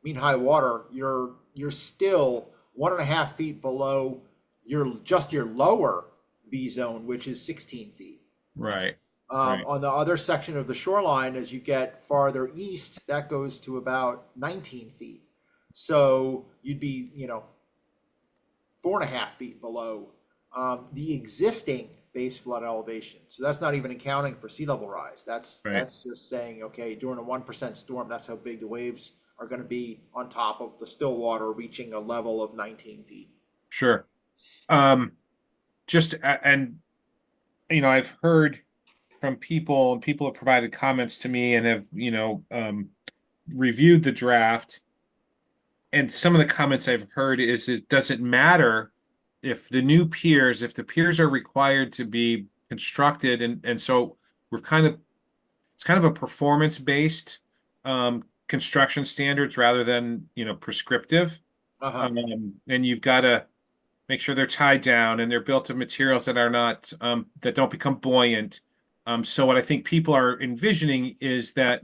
mean high water, you're still 1.5 feet below your lower V zone, which is 16 feet. Right. Right. On the other section of the shoreline, as you get farther east, that goes to about 19 feet. So you'd be, 4.5 feet below the existing base flood elevation. So that's not even accounting for sea level rise. That's just saying, okay, during a 1% storm, that's how big the waves are going to be on top of the still water, reaching a level of 19 feet. Sure. And I've heard from people, and people have provided comments to me and have, reviewed the draft. And some of the comments I've heard is does it matter if the piers are required to be constructed, and so it's kind of a performance-based construction standards rather than, prescriptive. And you've got to make sure they're tied down and they're built of materials that are not, that don't become buoyant. So what I think people are envisioning is that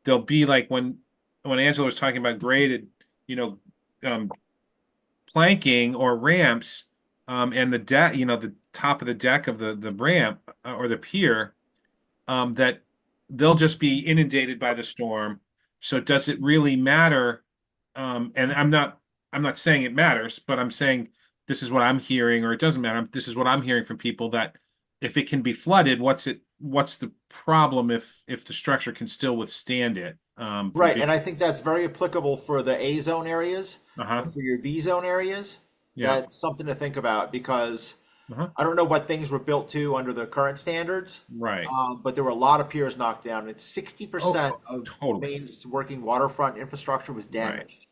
they'll be like when Angela was talking about graded, planking or ramps, and the deck, the top of the deck of the ramp or the pier, that they'll just be inundated by the storm. So does it really matter? And I'm not saying it matters, but I'm saying this is what I'm hearing, or it doesn't matter. This is what I'm hearing from people, that if it can be flooded, what's the problem if the structure can still withstand it? Right, and I think that's very applicable for the A zone areas, and for your V zone areas. Yeah. That's something to think about, because Uh-huh. I don't know what things were built to under the current standards, Right. but there were a lot of piers knocked down. It's 60% of totally. Maine's working waterfront infrastructure was damaged.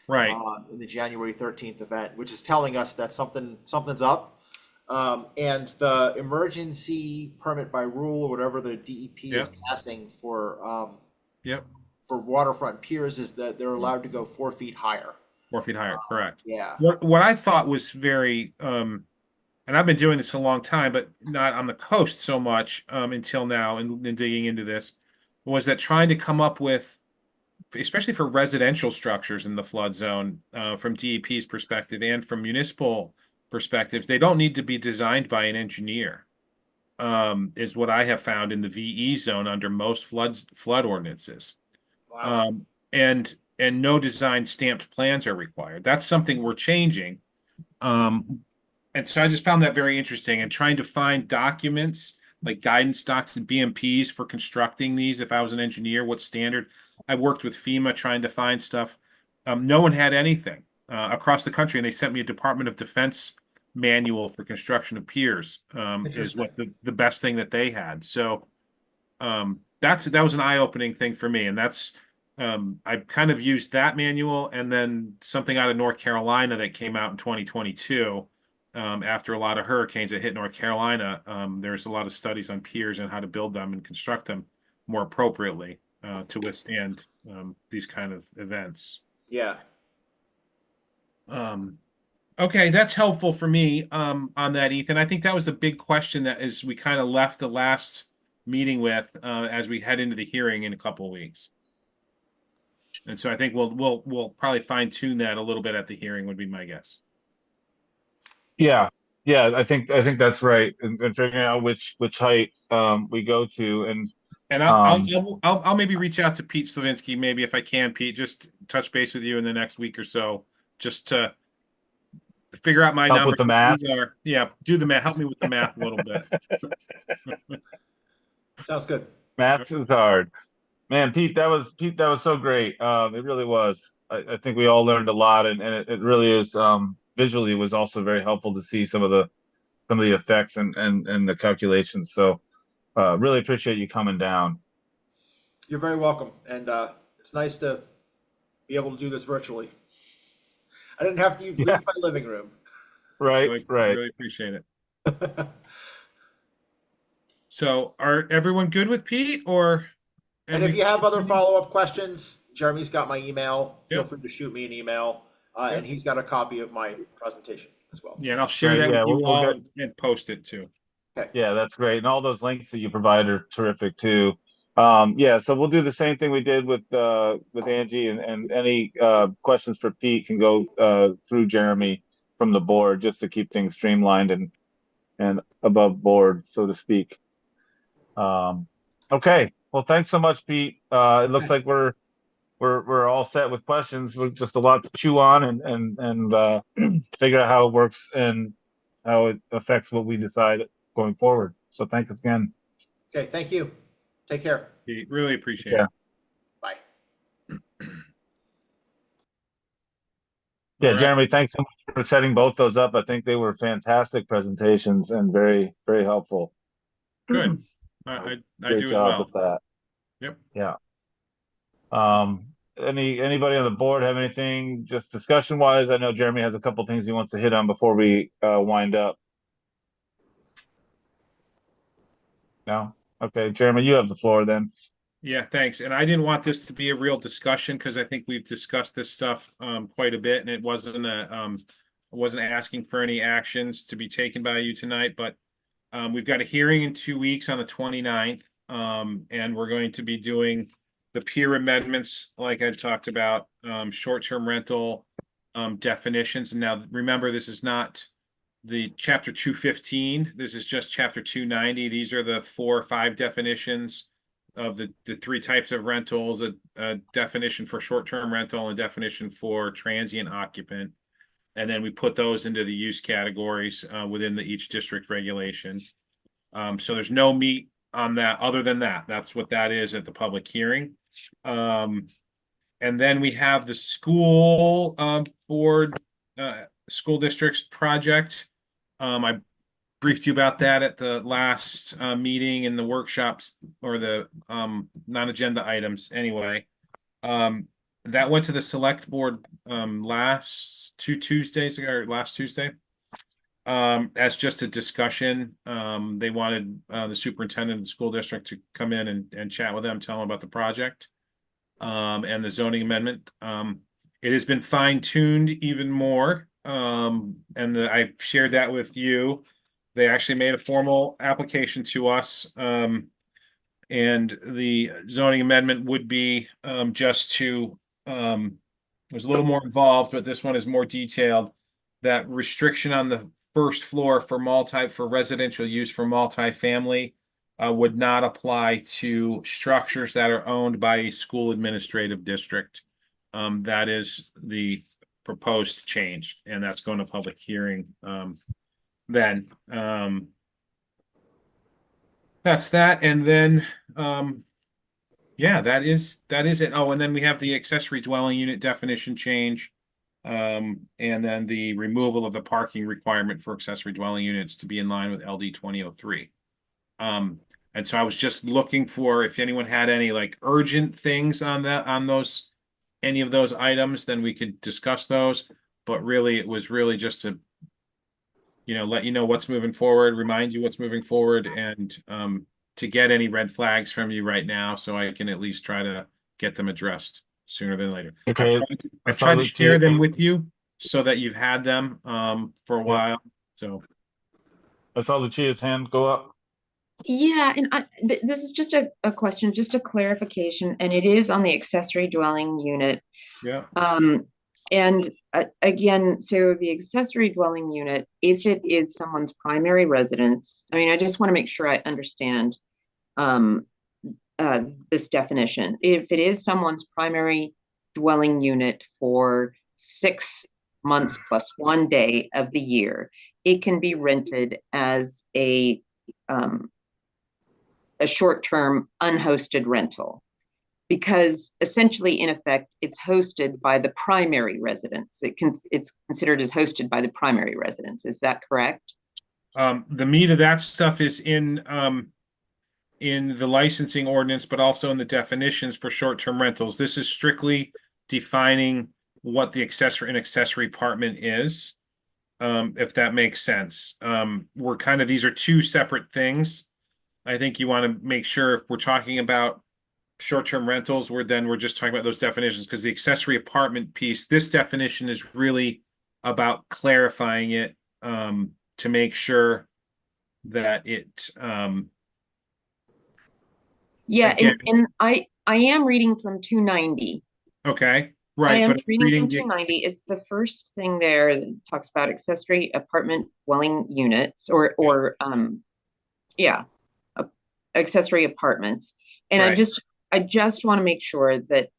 Right. In the January 13th event, which is telling us that something's up. And the emergency permit by rule, or whatever the DEP is passing for Yep. for waterfront piers, is that they're allowed to go 4 feet higher. 4 feet higher. Correct. Yeah. What I thought was very, and I've been doing this a long time, but not on the coast so much until now, and digging into this, was that trying to come up with, especially for residential structures in the flood zone, from DEP's perspective and from municipal perspectives, they don't need to be designed by an engineer, is what I have found in the VE zone under most flood ordinances. Wow. And no design stamped plans are required. That's something we're changing. And so I just found that very interesting, and trying to find documents like guidance docs and BMPs for constructing these. If I was an engineer, what standard? I worked with FEMA trying to find stuff. No one had anything across the country, and they sent me a Department of Defense manual for construction of piers. Is what the best thing that they had. So that was an eye-opening thing for me, and that's I kind of used that manual and then something out of North Carolina that came out in 2022. After a lot of hurricanes that hit North Carolina, there's a lot of studies on piers and how to build them and construct them more appropriately to withstand these kind of events. Yeah. Okay, that's helpful for me on that, Ethan. I think that was the big question that is we kind of left the last meeting with as we head into the hearing in a couple of weeks. And so I think we'll probably fine tune that a little bit at the hearing would be my guess. Yeah, yeah, I think that's right, and figuring out which height we go to, and And um, I'll maybe reach out to Pete Slovinsky, maybe if I can, Pete, just touch base with you in the next week or so, just to figure out my help with numbers. the math. Yeah, do the math. Help me with the math a little bit. Sounds good. Maths is hard, man. Pete, that was so great. It really was. I think we all learned a lot, and it really is. Visually, it was also very helpful to see some of the effects and the calculations. So, really appreciate you coming down. You're very welcome. And it's nice to be able to do this virtually. I didn't have to leave Yeah. my living room. Right, right. Really appreciate it. So are everyone good with Pete or? And if you have other follow-up questions, Jeremy's got my email. Feel Yep. free to shoot me an email. Yep. And he's got a copy of my presentation as well. Yeah, and I'll share Right, that yeah, with you we'll all get- and post it too. Yeah, that's great. And all those links that you provide are terrific too. Yeah, so we'll do the same thing we did with Angie, and any questions for Pete can go through Jeremy from the board, just to keep things streamlined and above board, so to speak. Okay. Well, thanks so much, Pete. It looks like we're all set with questions. We're just a lot to chew on and figure out how it works and how it affects what we decide going forward. So thanks again. Okay, thank you. Take care. Pete, really appreciate Yeah. it. Bye. Yeah, All right. Jeremy, thanks so much for setting both those up. I think they were fantastic presentations and very, very helpful. Good. I Great do as job well. with that. Yep. Yeah. Anybody on the board have anything just discussion wise? I know Jeremy has a couple things he wants to hit on before we wind up. No? Okay, Jeremy, you have the floor then. Yeah, thanks. And I didn't want this to be a real discussion because I think we've discussed this stuff quite a bit, and it wasn't I wasn't asking for any actions to be taken by you tonight, but we've got a hearing in 2 weeks on the 29th, and we're going to be doing the pier amendments, like I talked about, short-term rental definitions. And now remember, this is not the chapter 215. This is just chapter 290. These are the 4 or 5 definitions of the 3 types of rentals, a definition for short-term rental, and a definition for transient occupant. And then we put those into the use categories within each district regulation. So there's no meat on that other than that. That's what that is at the public hearing. And then we have the school board, school districts project. I briefed you about that at the last meeting in the workshops or the non-agenda items anyway. That went to the select board last Tuesday as just a discussion. They wanted the superintendent of the school district to come in and chat with them, tell them about the project and the zoning amendment. It has been fine-tuned even more, and I shared that with you. They actually made a formal application to us, and the zoning amendment would be just to there's a little more involved, but this one is more detailed. That restriction on the first floor for residential use for multifamily would not apply to structures that are owned by a school administrative district. That is the proposed change, and that's going to public hearing then. That's that, and then yeah, that is it. Oh, and then we have the accessory dwelling unit definition change. And then the removal of the parking requirement for accessory dwelling units to be in line with LD 2003. And so I was just looking for if anyone had any like urgent things on that, on those, any of those items, then we could discuss those. But really, it was really just to, let you know what's moving forward, remind you what's moving forward, and to get any red flags from you right now, so I can at least try to get them addressed sooner than later. Okay. I've tried to share them with you so that you've had them for a while. So I saw Lucia's hand go up. Yeah, and this is just a question, just a clarification, and it is on the accessory dwelling unit. yeah. And again, so the accessory dwelling unit, if it is someone's primary residence, I mean, I just want to make sure I understand this definition. If it is someone's primary dwelling unit for 6 months plus 1 day of the year, it can be rented as a short-term unhosted rental, because essentially, in effect, it's hosted by the primary residence. It's considered as hosted by the primary residence. Is that correct? The meat of that stuff is in the licensing ordinance, but also in the definitions for short-term rentals. This is strictly defining what the an accessory apartment is, if that makes sense. These are two separate things. I think you want to make sure if we're talking about short-term rentals, we're just talking about those definitions, because the accessory apartment piece, this definition is really about clarifying it to make sure that it Yeah, again, and I am reading from 290. okay, right, I am but reading from 290. It's the first thing there that talks about accessory apartment dwelling units or accessory apartments. And right. I just want to make sure that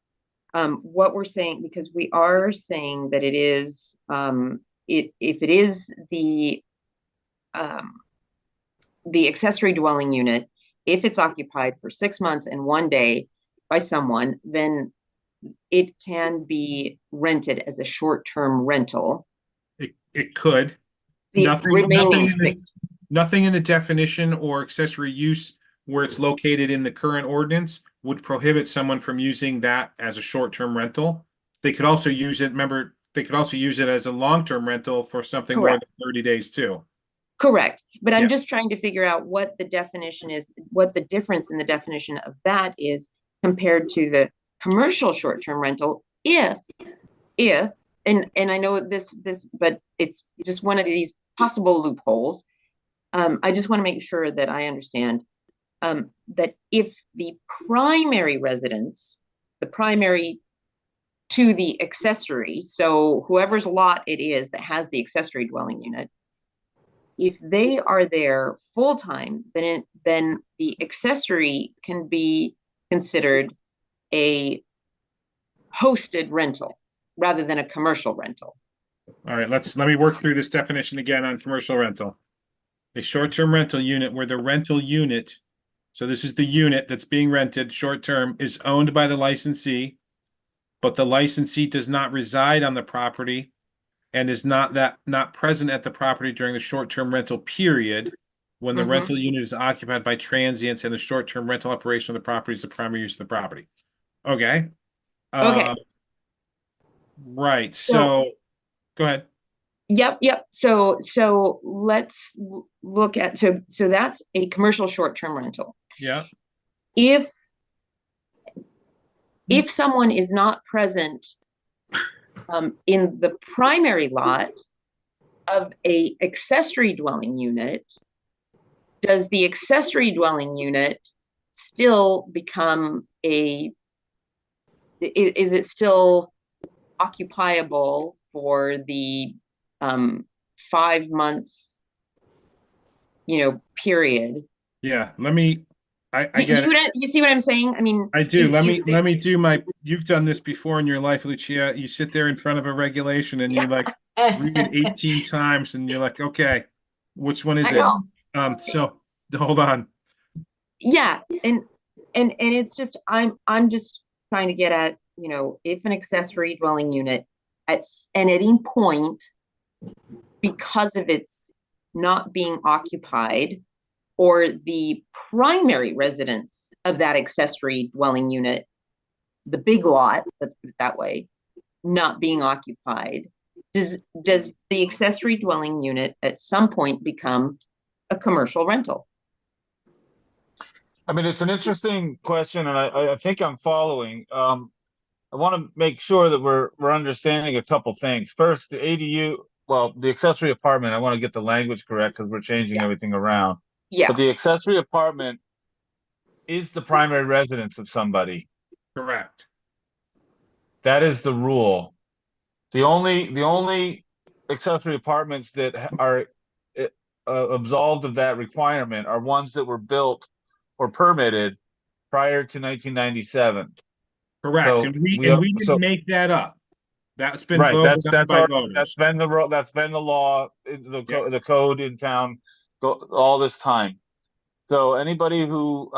what we're saying, because we are saying that it is if it is the accessory dwelling unit, if it's occupied for 6 months and 1 day by someone, then it can be rented as a short-term rental. It could. The remaining Nothing in the definition or accessory use where it's located in the current ordinance would prohibit someone from using that as a short-term rental. They could also use it, remember, they could also use it as a long-term rental for something more than 30 days too. Correct. But I'm just trying to figure out what the definition is, what the difference in the definition of that is compared to the commercial short-term rental. If and I know this, but it's just one of these possible loopholes. I just want to make sure that I understand that if the primary residence, the primary to the accessory, so whoever's lot it is that has the accessory dwelling unit, if they are there full-time, then the accessory can be considered a hosted rental rather than a commercial rental. All right, let me work through this definition again on commercial rental. A short-term rental unit where the rental unit, so this is the unit that's being rented short-term, is owned by the licensee, but the licensee does not reside on the property and is not present at the property during the short-term rental period when the rental unit is occupied by transients and the short-term rental operation of the property is the primary use of the property. Okay. Okay. Right. So go ahead. Yep. So let's look at, so that's a commercial short-term rental. Yeah. If someone is not present in the primary lot of a accessory dwelling unit, does the accessory dwelling unit still become is it still occupiable for the 5 months, period? Yeah. I get it. You see what I'm saying? I mean, I do. Let me do you've done this before in your life, Lucia. You sit there in front of a regulation and you like read it 18 times and you're like, okay, Which one is I it? know. So hold on. Yeah, and it's just I'm just trying to get at, you know, if an accessory dwelling unit at any point, because of its not being occupied, or the primary residence of that accessory dwelling unit, the big lot, let's put it that way, not being occupied, does the accessory dwelling unit at some point become a commercial rental? I mean, it's an interesting question, and I think I'm following. I want to make sure that we're understanding a couple things. First, the ADU, well, the accessory apartment, I want to get the language correct because we're changing Yeah. everything around. Yeah. But the accessory apartment is the primary residence of somebody. Correct. That is the rule. The only accessory apartments that are absolved of that requirement are ones that were built or permitted prior to 1997. Correct. So And we we are, didn't so make that up. That's been right. voted on That's by our voters. that's been the law, Yeah. the code in town all this time. So anybody who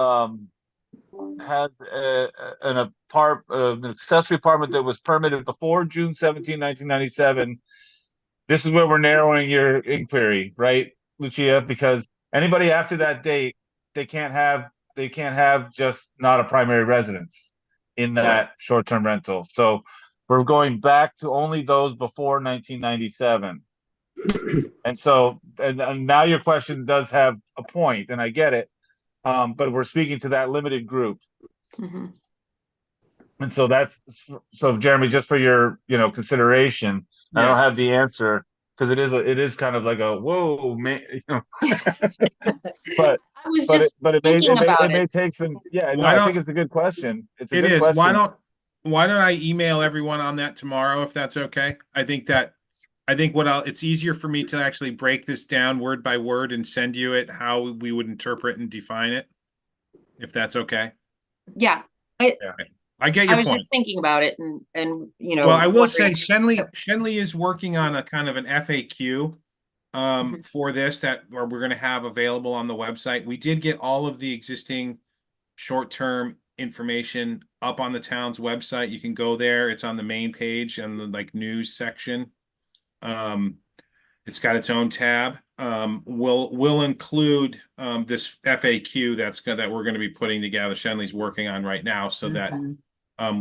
has an accessory apartment that was permitted before June 17, 1997, this is where we're narrowing your inquiry, right, Lucia? Because anybody after that date, they can't have just not a primary residence in that short-term rental. So we're going back to only those before 1997. And so, and now your question does have a point, and I get it. But we're speaking to that limited group. Mhm. And so so Jeremy, just for your, consideration, I don't Yeah. have the answer because it is kind of like a whoa, man, but I was but just it thinking about may it. take some, yeah, no, Why I don't think it's a good question. It's a it good is. question. Why don't I email everyone on that tomorrow if that's okay? I think it's easier for me to actually break this down word by word and send you it how we would interpret and define it. If that's okay. Yeah, I get I your was point. just thinking about it and Well, I will say wondering. Shenley is working on a kind of an FAQ for this that we're going to have available on the website. We did get all of the existing short-term information up on the town's website. You can go there. It's on the main page and the news section. It's got its own tab. We'll include this FAQ that we're going to be putting together. Shenley's working on right now, so that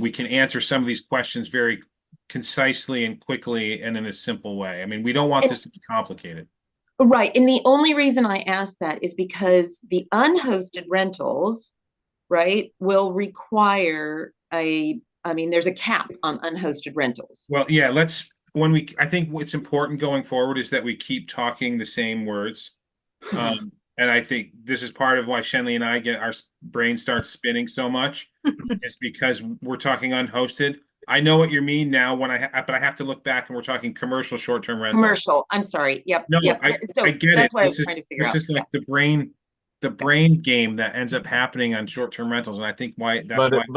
we can answer some of these questions very concisely and quickly and in a simple way. I mean, we don't want this to be complicated. Right. And the only reason I asked that is because the unhosted rentals, right, will require there's a cap on unhosted rentals. Well, yeah, I think what's important going forward is that we keep talking the same words. And I think this is part of why Shenley and I our brain starts spinning so much. Is because we're talking unhosted. I know what you mean now but I have to look back and we're talking commercial short-term rental. Commercial. I'm sorry. Yep. No, Yep. So I get that's it. what I was trying to figure out. This is like the brain game that ends up happening on short-term rentals. And I think But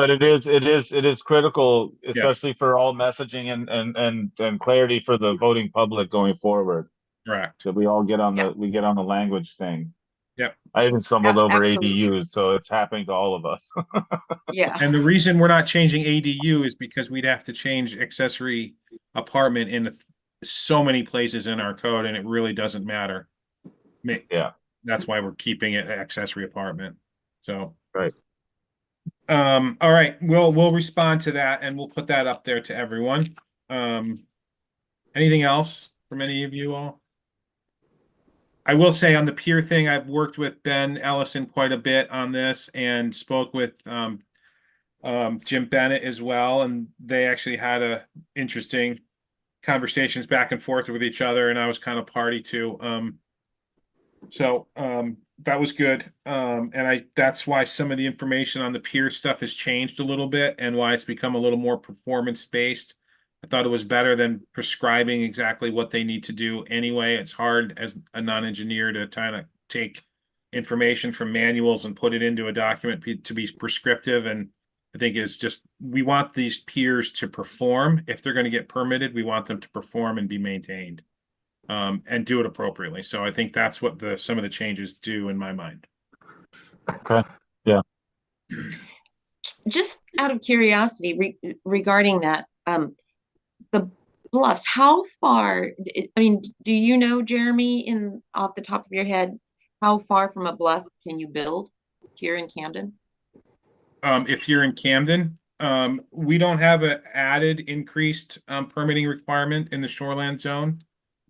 it is critical, Yeah. especially for all messaging and clarity for the voting public going forward. Correct. That we all get on the language thing. Yep. I even stumbled over Absolutely. ADUs, so it's happening to all of us. Yeah. And the reason we're not changing ADU is because we'd have to change accessory apartment in so many places in our code, and it really doesn't matter. Yeah. That's why we're keeping it accessory apartment. So. Right. All right, we'll respond to that and we'll put that up there to everyone. Anything else from any of you all? I will say on the peer thing, I've worked with Ben Ellison quite a bit on this and spoke with Jim Bennett as well, and they actually had a interesting conversations back and forth with each other, and I was kind of party to. So that was good. And that's why some of the information on the peer stuff has changed a little bit and why it's become a little more performance based. I thought it was better than prescribing exactly what they need to do anyway. It's hard as a non-engineer to kind of take information from manuals and put it into a document to be prescriptive. And I think it's just, we want these peers to perform. If they're going to get permitted, we want them to perform and be maintained. and do it appropriately. So I think that's what some of the changes do in my mind. Okay. Yeah. Just out of curiosity regarding that, the bluffs, how far, I mean, do you know, Jeremy, off the top of your head, how far from a bluff can you build here in Camden? If you're in Camden, we don't have an added increased permitting requirement in the shoreland zone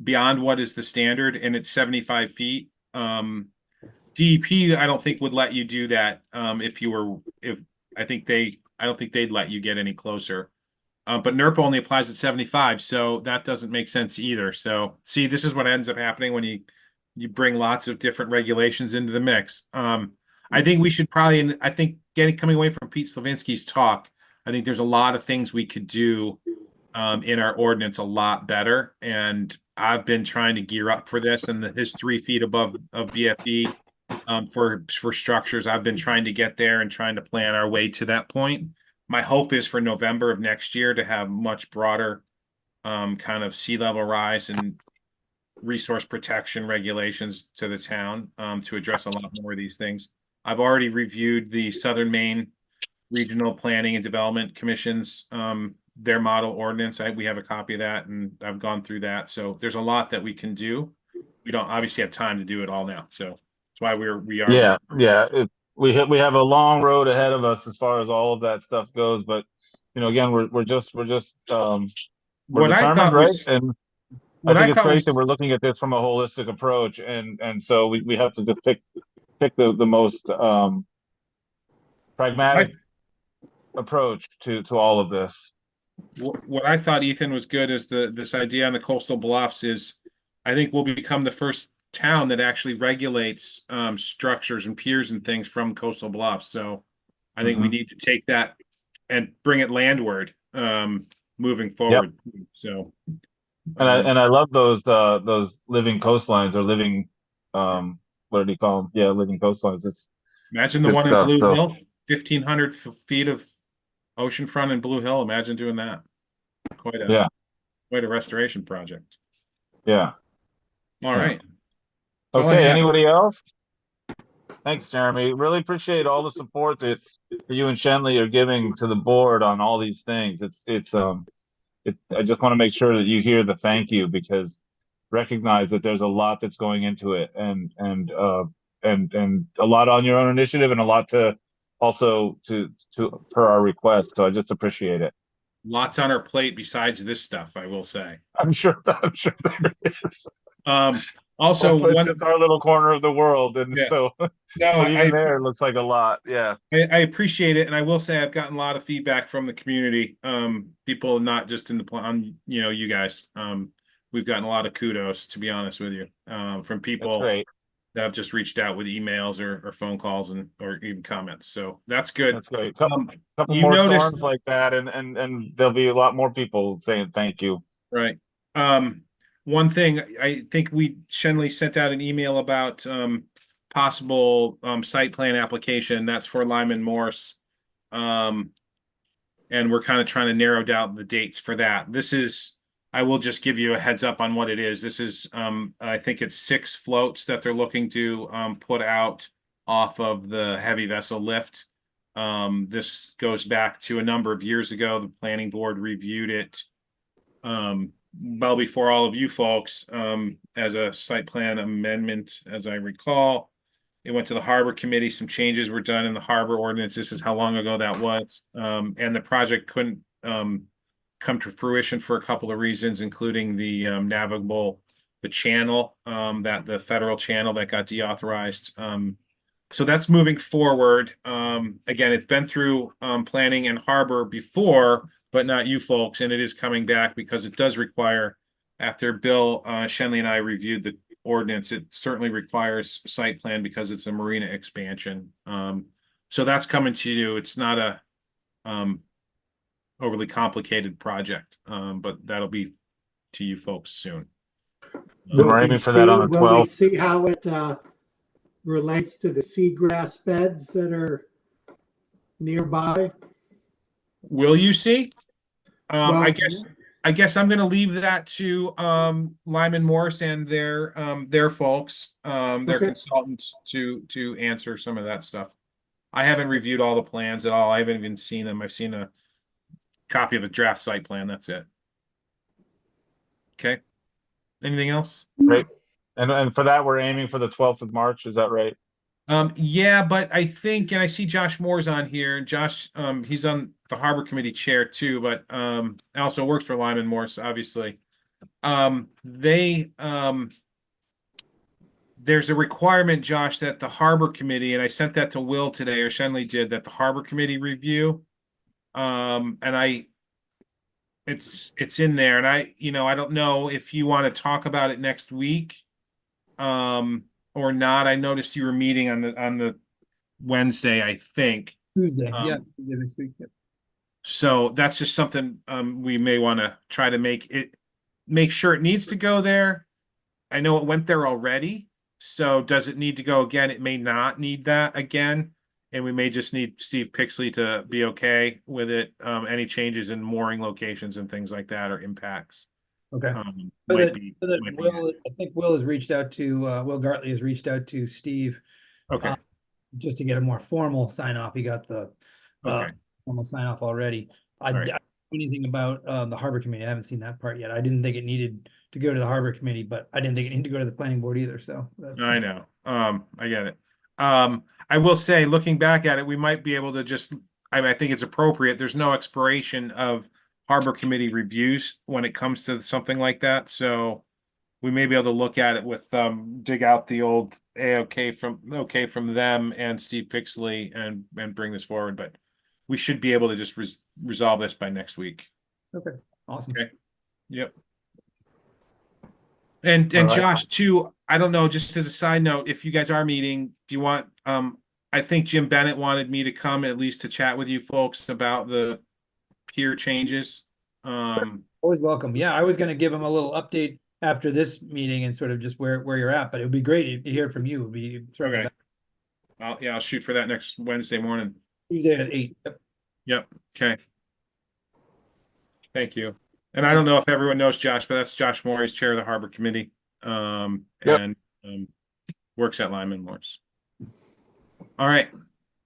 beyond what is the standard, and it's 75 feet. DEP, I don't think would let you do that I don't think they'd let you get any closer. But NERPA only applies at 75, so that doesn't make sense either. So see, this is what ends up happening when you bring lots of different regulations into the mix. I think we should probably, and I think coming away from Pete Slovinsky's talk, I think there's a lot of things we could do in our ordinance a lot better. And I've been trying to gear up for this, and his 3 feet above of BFE for structures. I've been trying to get there and trying to plan our way to that point. My hope is for November of next year to have much broader kind of sea level rise and resource protection regulations to the town to address a lot more of these things. I've already reviewed the Southern Maine Regional Planning and Development Commission's their model ordinance. We have a copy of that, and I've gone through that. So there's a lot that we can do. We don't obviously have time to do it all now. So that's why we are. Yeah. Yeah. We have a long road ahead of us as far as all of that stuff goes. But, again, we're just we're What I determined, thought right? was, And I what think I it's thought great that was, we're looking at this from a holistic approach. And so we have to just pick the most pragmatic approach to all of this. what I thought, Ethan, was good is this idea on the coastal bluffs is, I think we'll become the first town that actually regulates structures and piers and things from coastal bluffs. So I think we need to take that and bring it landward moving forward. Yep. So and I love those living coastlines or living what do you call them? Yeah, living coastlines. It's imagine the one in Blue Hill, 1,500 feet of oceanfront in Blue Hill. Imagine doing that. Quite a restoration project. Yeah. All right. Okay. Anybody else? Thanks, Jeremy. Really appreciate all the support that you and Shenley are giving to the board on all these things. I just want to make sure that you hear the thank you, because recognize that there's a lot that's going into it, and a lot on your own initiative, and a lot to also to per our request. So I just appreciate it. Lots on our plate besides this stuff, I will say. I'm sure there is. Also, it's just our little corner of the world, and so no, even there it looks like a lot. Yeah, I appreciate it, and I will say I've gotten a lot of feedback from the community. People not just in the plan, you guys. We've gotten a lot of kudos, to be honest with you, from people that have just reached out with emails or phone calls or even comments. So that's good. That's great. Couple more storms like that, and there'll be a lot more people saying thank you. Right. One thing, I think Shenley sent out an email about possible site plan application. That's for Lyman Morse. And we're kind of trying to narrow down the dates for that. I will just give you a heads up on what it is. This is, I think it's 6 floats that they're looking to put out off of the heavy vessel lift. This goes back to a number of years ago. The planning board reviewed it well before all of you folks as a site plan amendment, as I recall. It went to the harbor committee. Some changes were done in the harbor ordinance. This is how long ago that was. And the project couldn't come to fruition for a couple of reasons, including the the channel, that the federal channel that got deauthorized. So that's moving forward. Again, it's been through planning and harbor before, but not you folks, and it is coming back because it does require, after Bill Shenley and I reviewed the ordinance, it certainly requires site plan because it's a marina expansion. So that's coming to you. It's not a overly complicated project, but that'll be to you folks soon. We're aiming for that on the 12th. Will we see how it relates to the seagrass beds that are nearby? Will you see? Well, I guess I guess I'm gonna leave that to Lyman Morris and their folks, their Okay. consultants to answer some of that stuff. I haven't reviewed all the plans at all. I haven't even seen them. I've seen a copy of a draft site plan. That's it. Okay. Anything else? Great. And for that, we're aiming for the 12th of March. Is that right? Yeah, but I think, and I see Josh Moore's on here, and Josh, he's on the Harbor Committee chair too, but also works for Lyman Morse, obviously. There's a requirement, Josh, that the Harbor Committee, and I sent that to Will today, or Shenley did, that the Harbor Committee review. It's in there, and I don't know if you want to talk about it next week, or not. I noticed you were meeting on the Wednesday, I think. Tuesday, Um, yeah, Tuesday next week. Yeah. So that's just something we may want to try to make sure it needs to go there. I know it went there already. So does it need to go again? It may not need that again. And we may just need Steve Pixley to be okay with it. Any changes in mooring locations and things like that or impacts. Okay. Might be Will, I think Will has reached out to Will Gartley has reached out to Steve okay. Just to get a more formal sign off. He got the Okay. formal sign off already. I All right. don't know anything about the Harbor Committee. I haven't seen that part yet. I didn't think it needed to go to the Harbor Committee, but I didn't think it needed to go to the Planning Board either. So that's I know. I get it. I will say, looking back at it, we might be able to just, I think it's appropriate. There's no expiration of Harbor Committee reviews when it comes to something like that. So we may be able to look at it with, dig out the old okay from them and Steve Pixley and bring this forward, but we should be able to just resolve this by next week. okay. Awesome. Okay. Yep. And All right. Josh, too, I don't know, just as a side note, if you guys are meeting, do you want, I think Jim Bennett wanted me to come at least to chat with you folks about the pier changes. Always welcome. Yeah, I was going to give him a little update after this meeting and sort of just where you're at, but it would be great to hear from you. It would be Okay. I'll shoot for that next Wednesday morning. Tuesday at 8. Yep. Yep. Okay. Thank you. And I don't know if everyone knows Josh, but that's Josh Moore. He's chair of the Harbor Committee. Yep. And works at Lyman Morse. All right.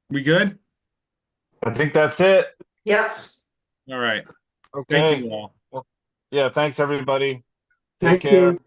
We good? I think that's it. Yep. All right. Okay. Thank you all. Well, yeah, thanks everybody. Take Thank care. you.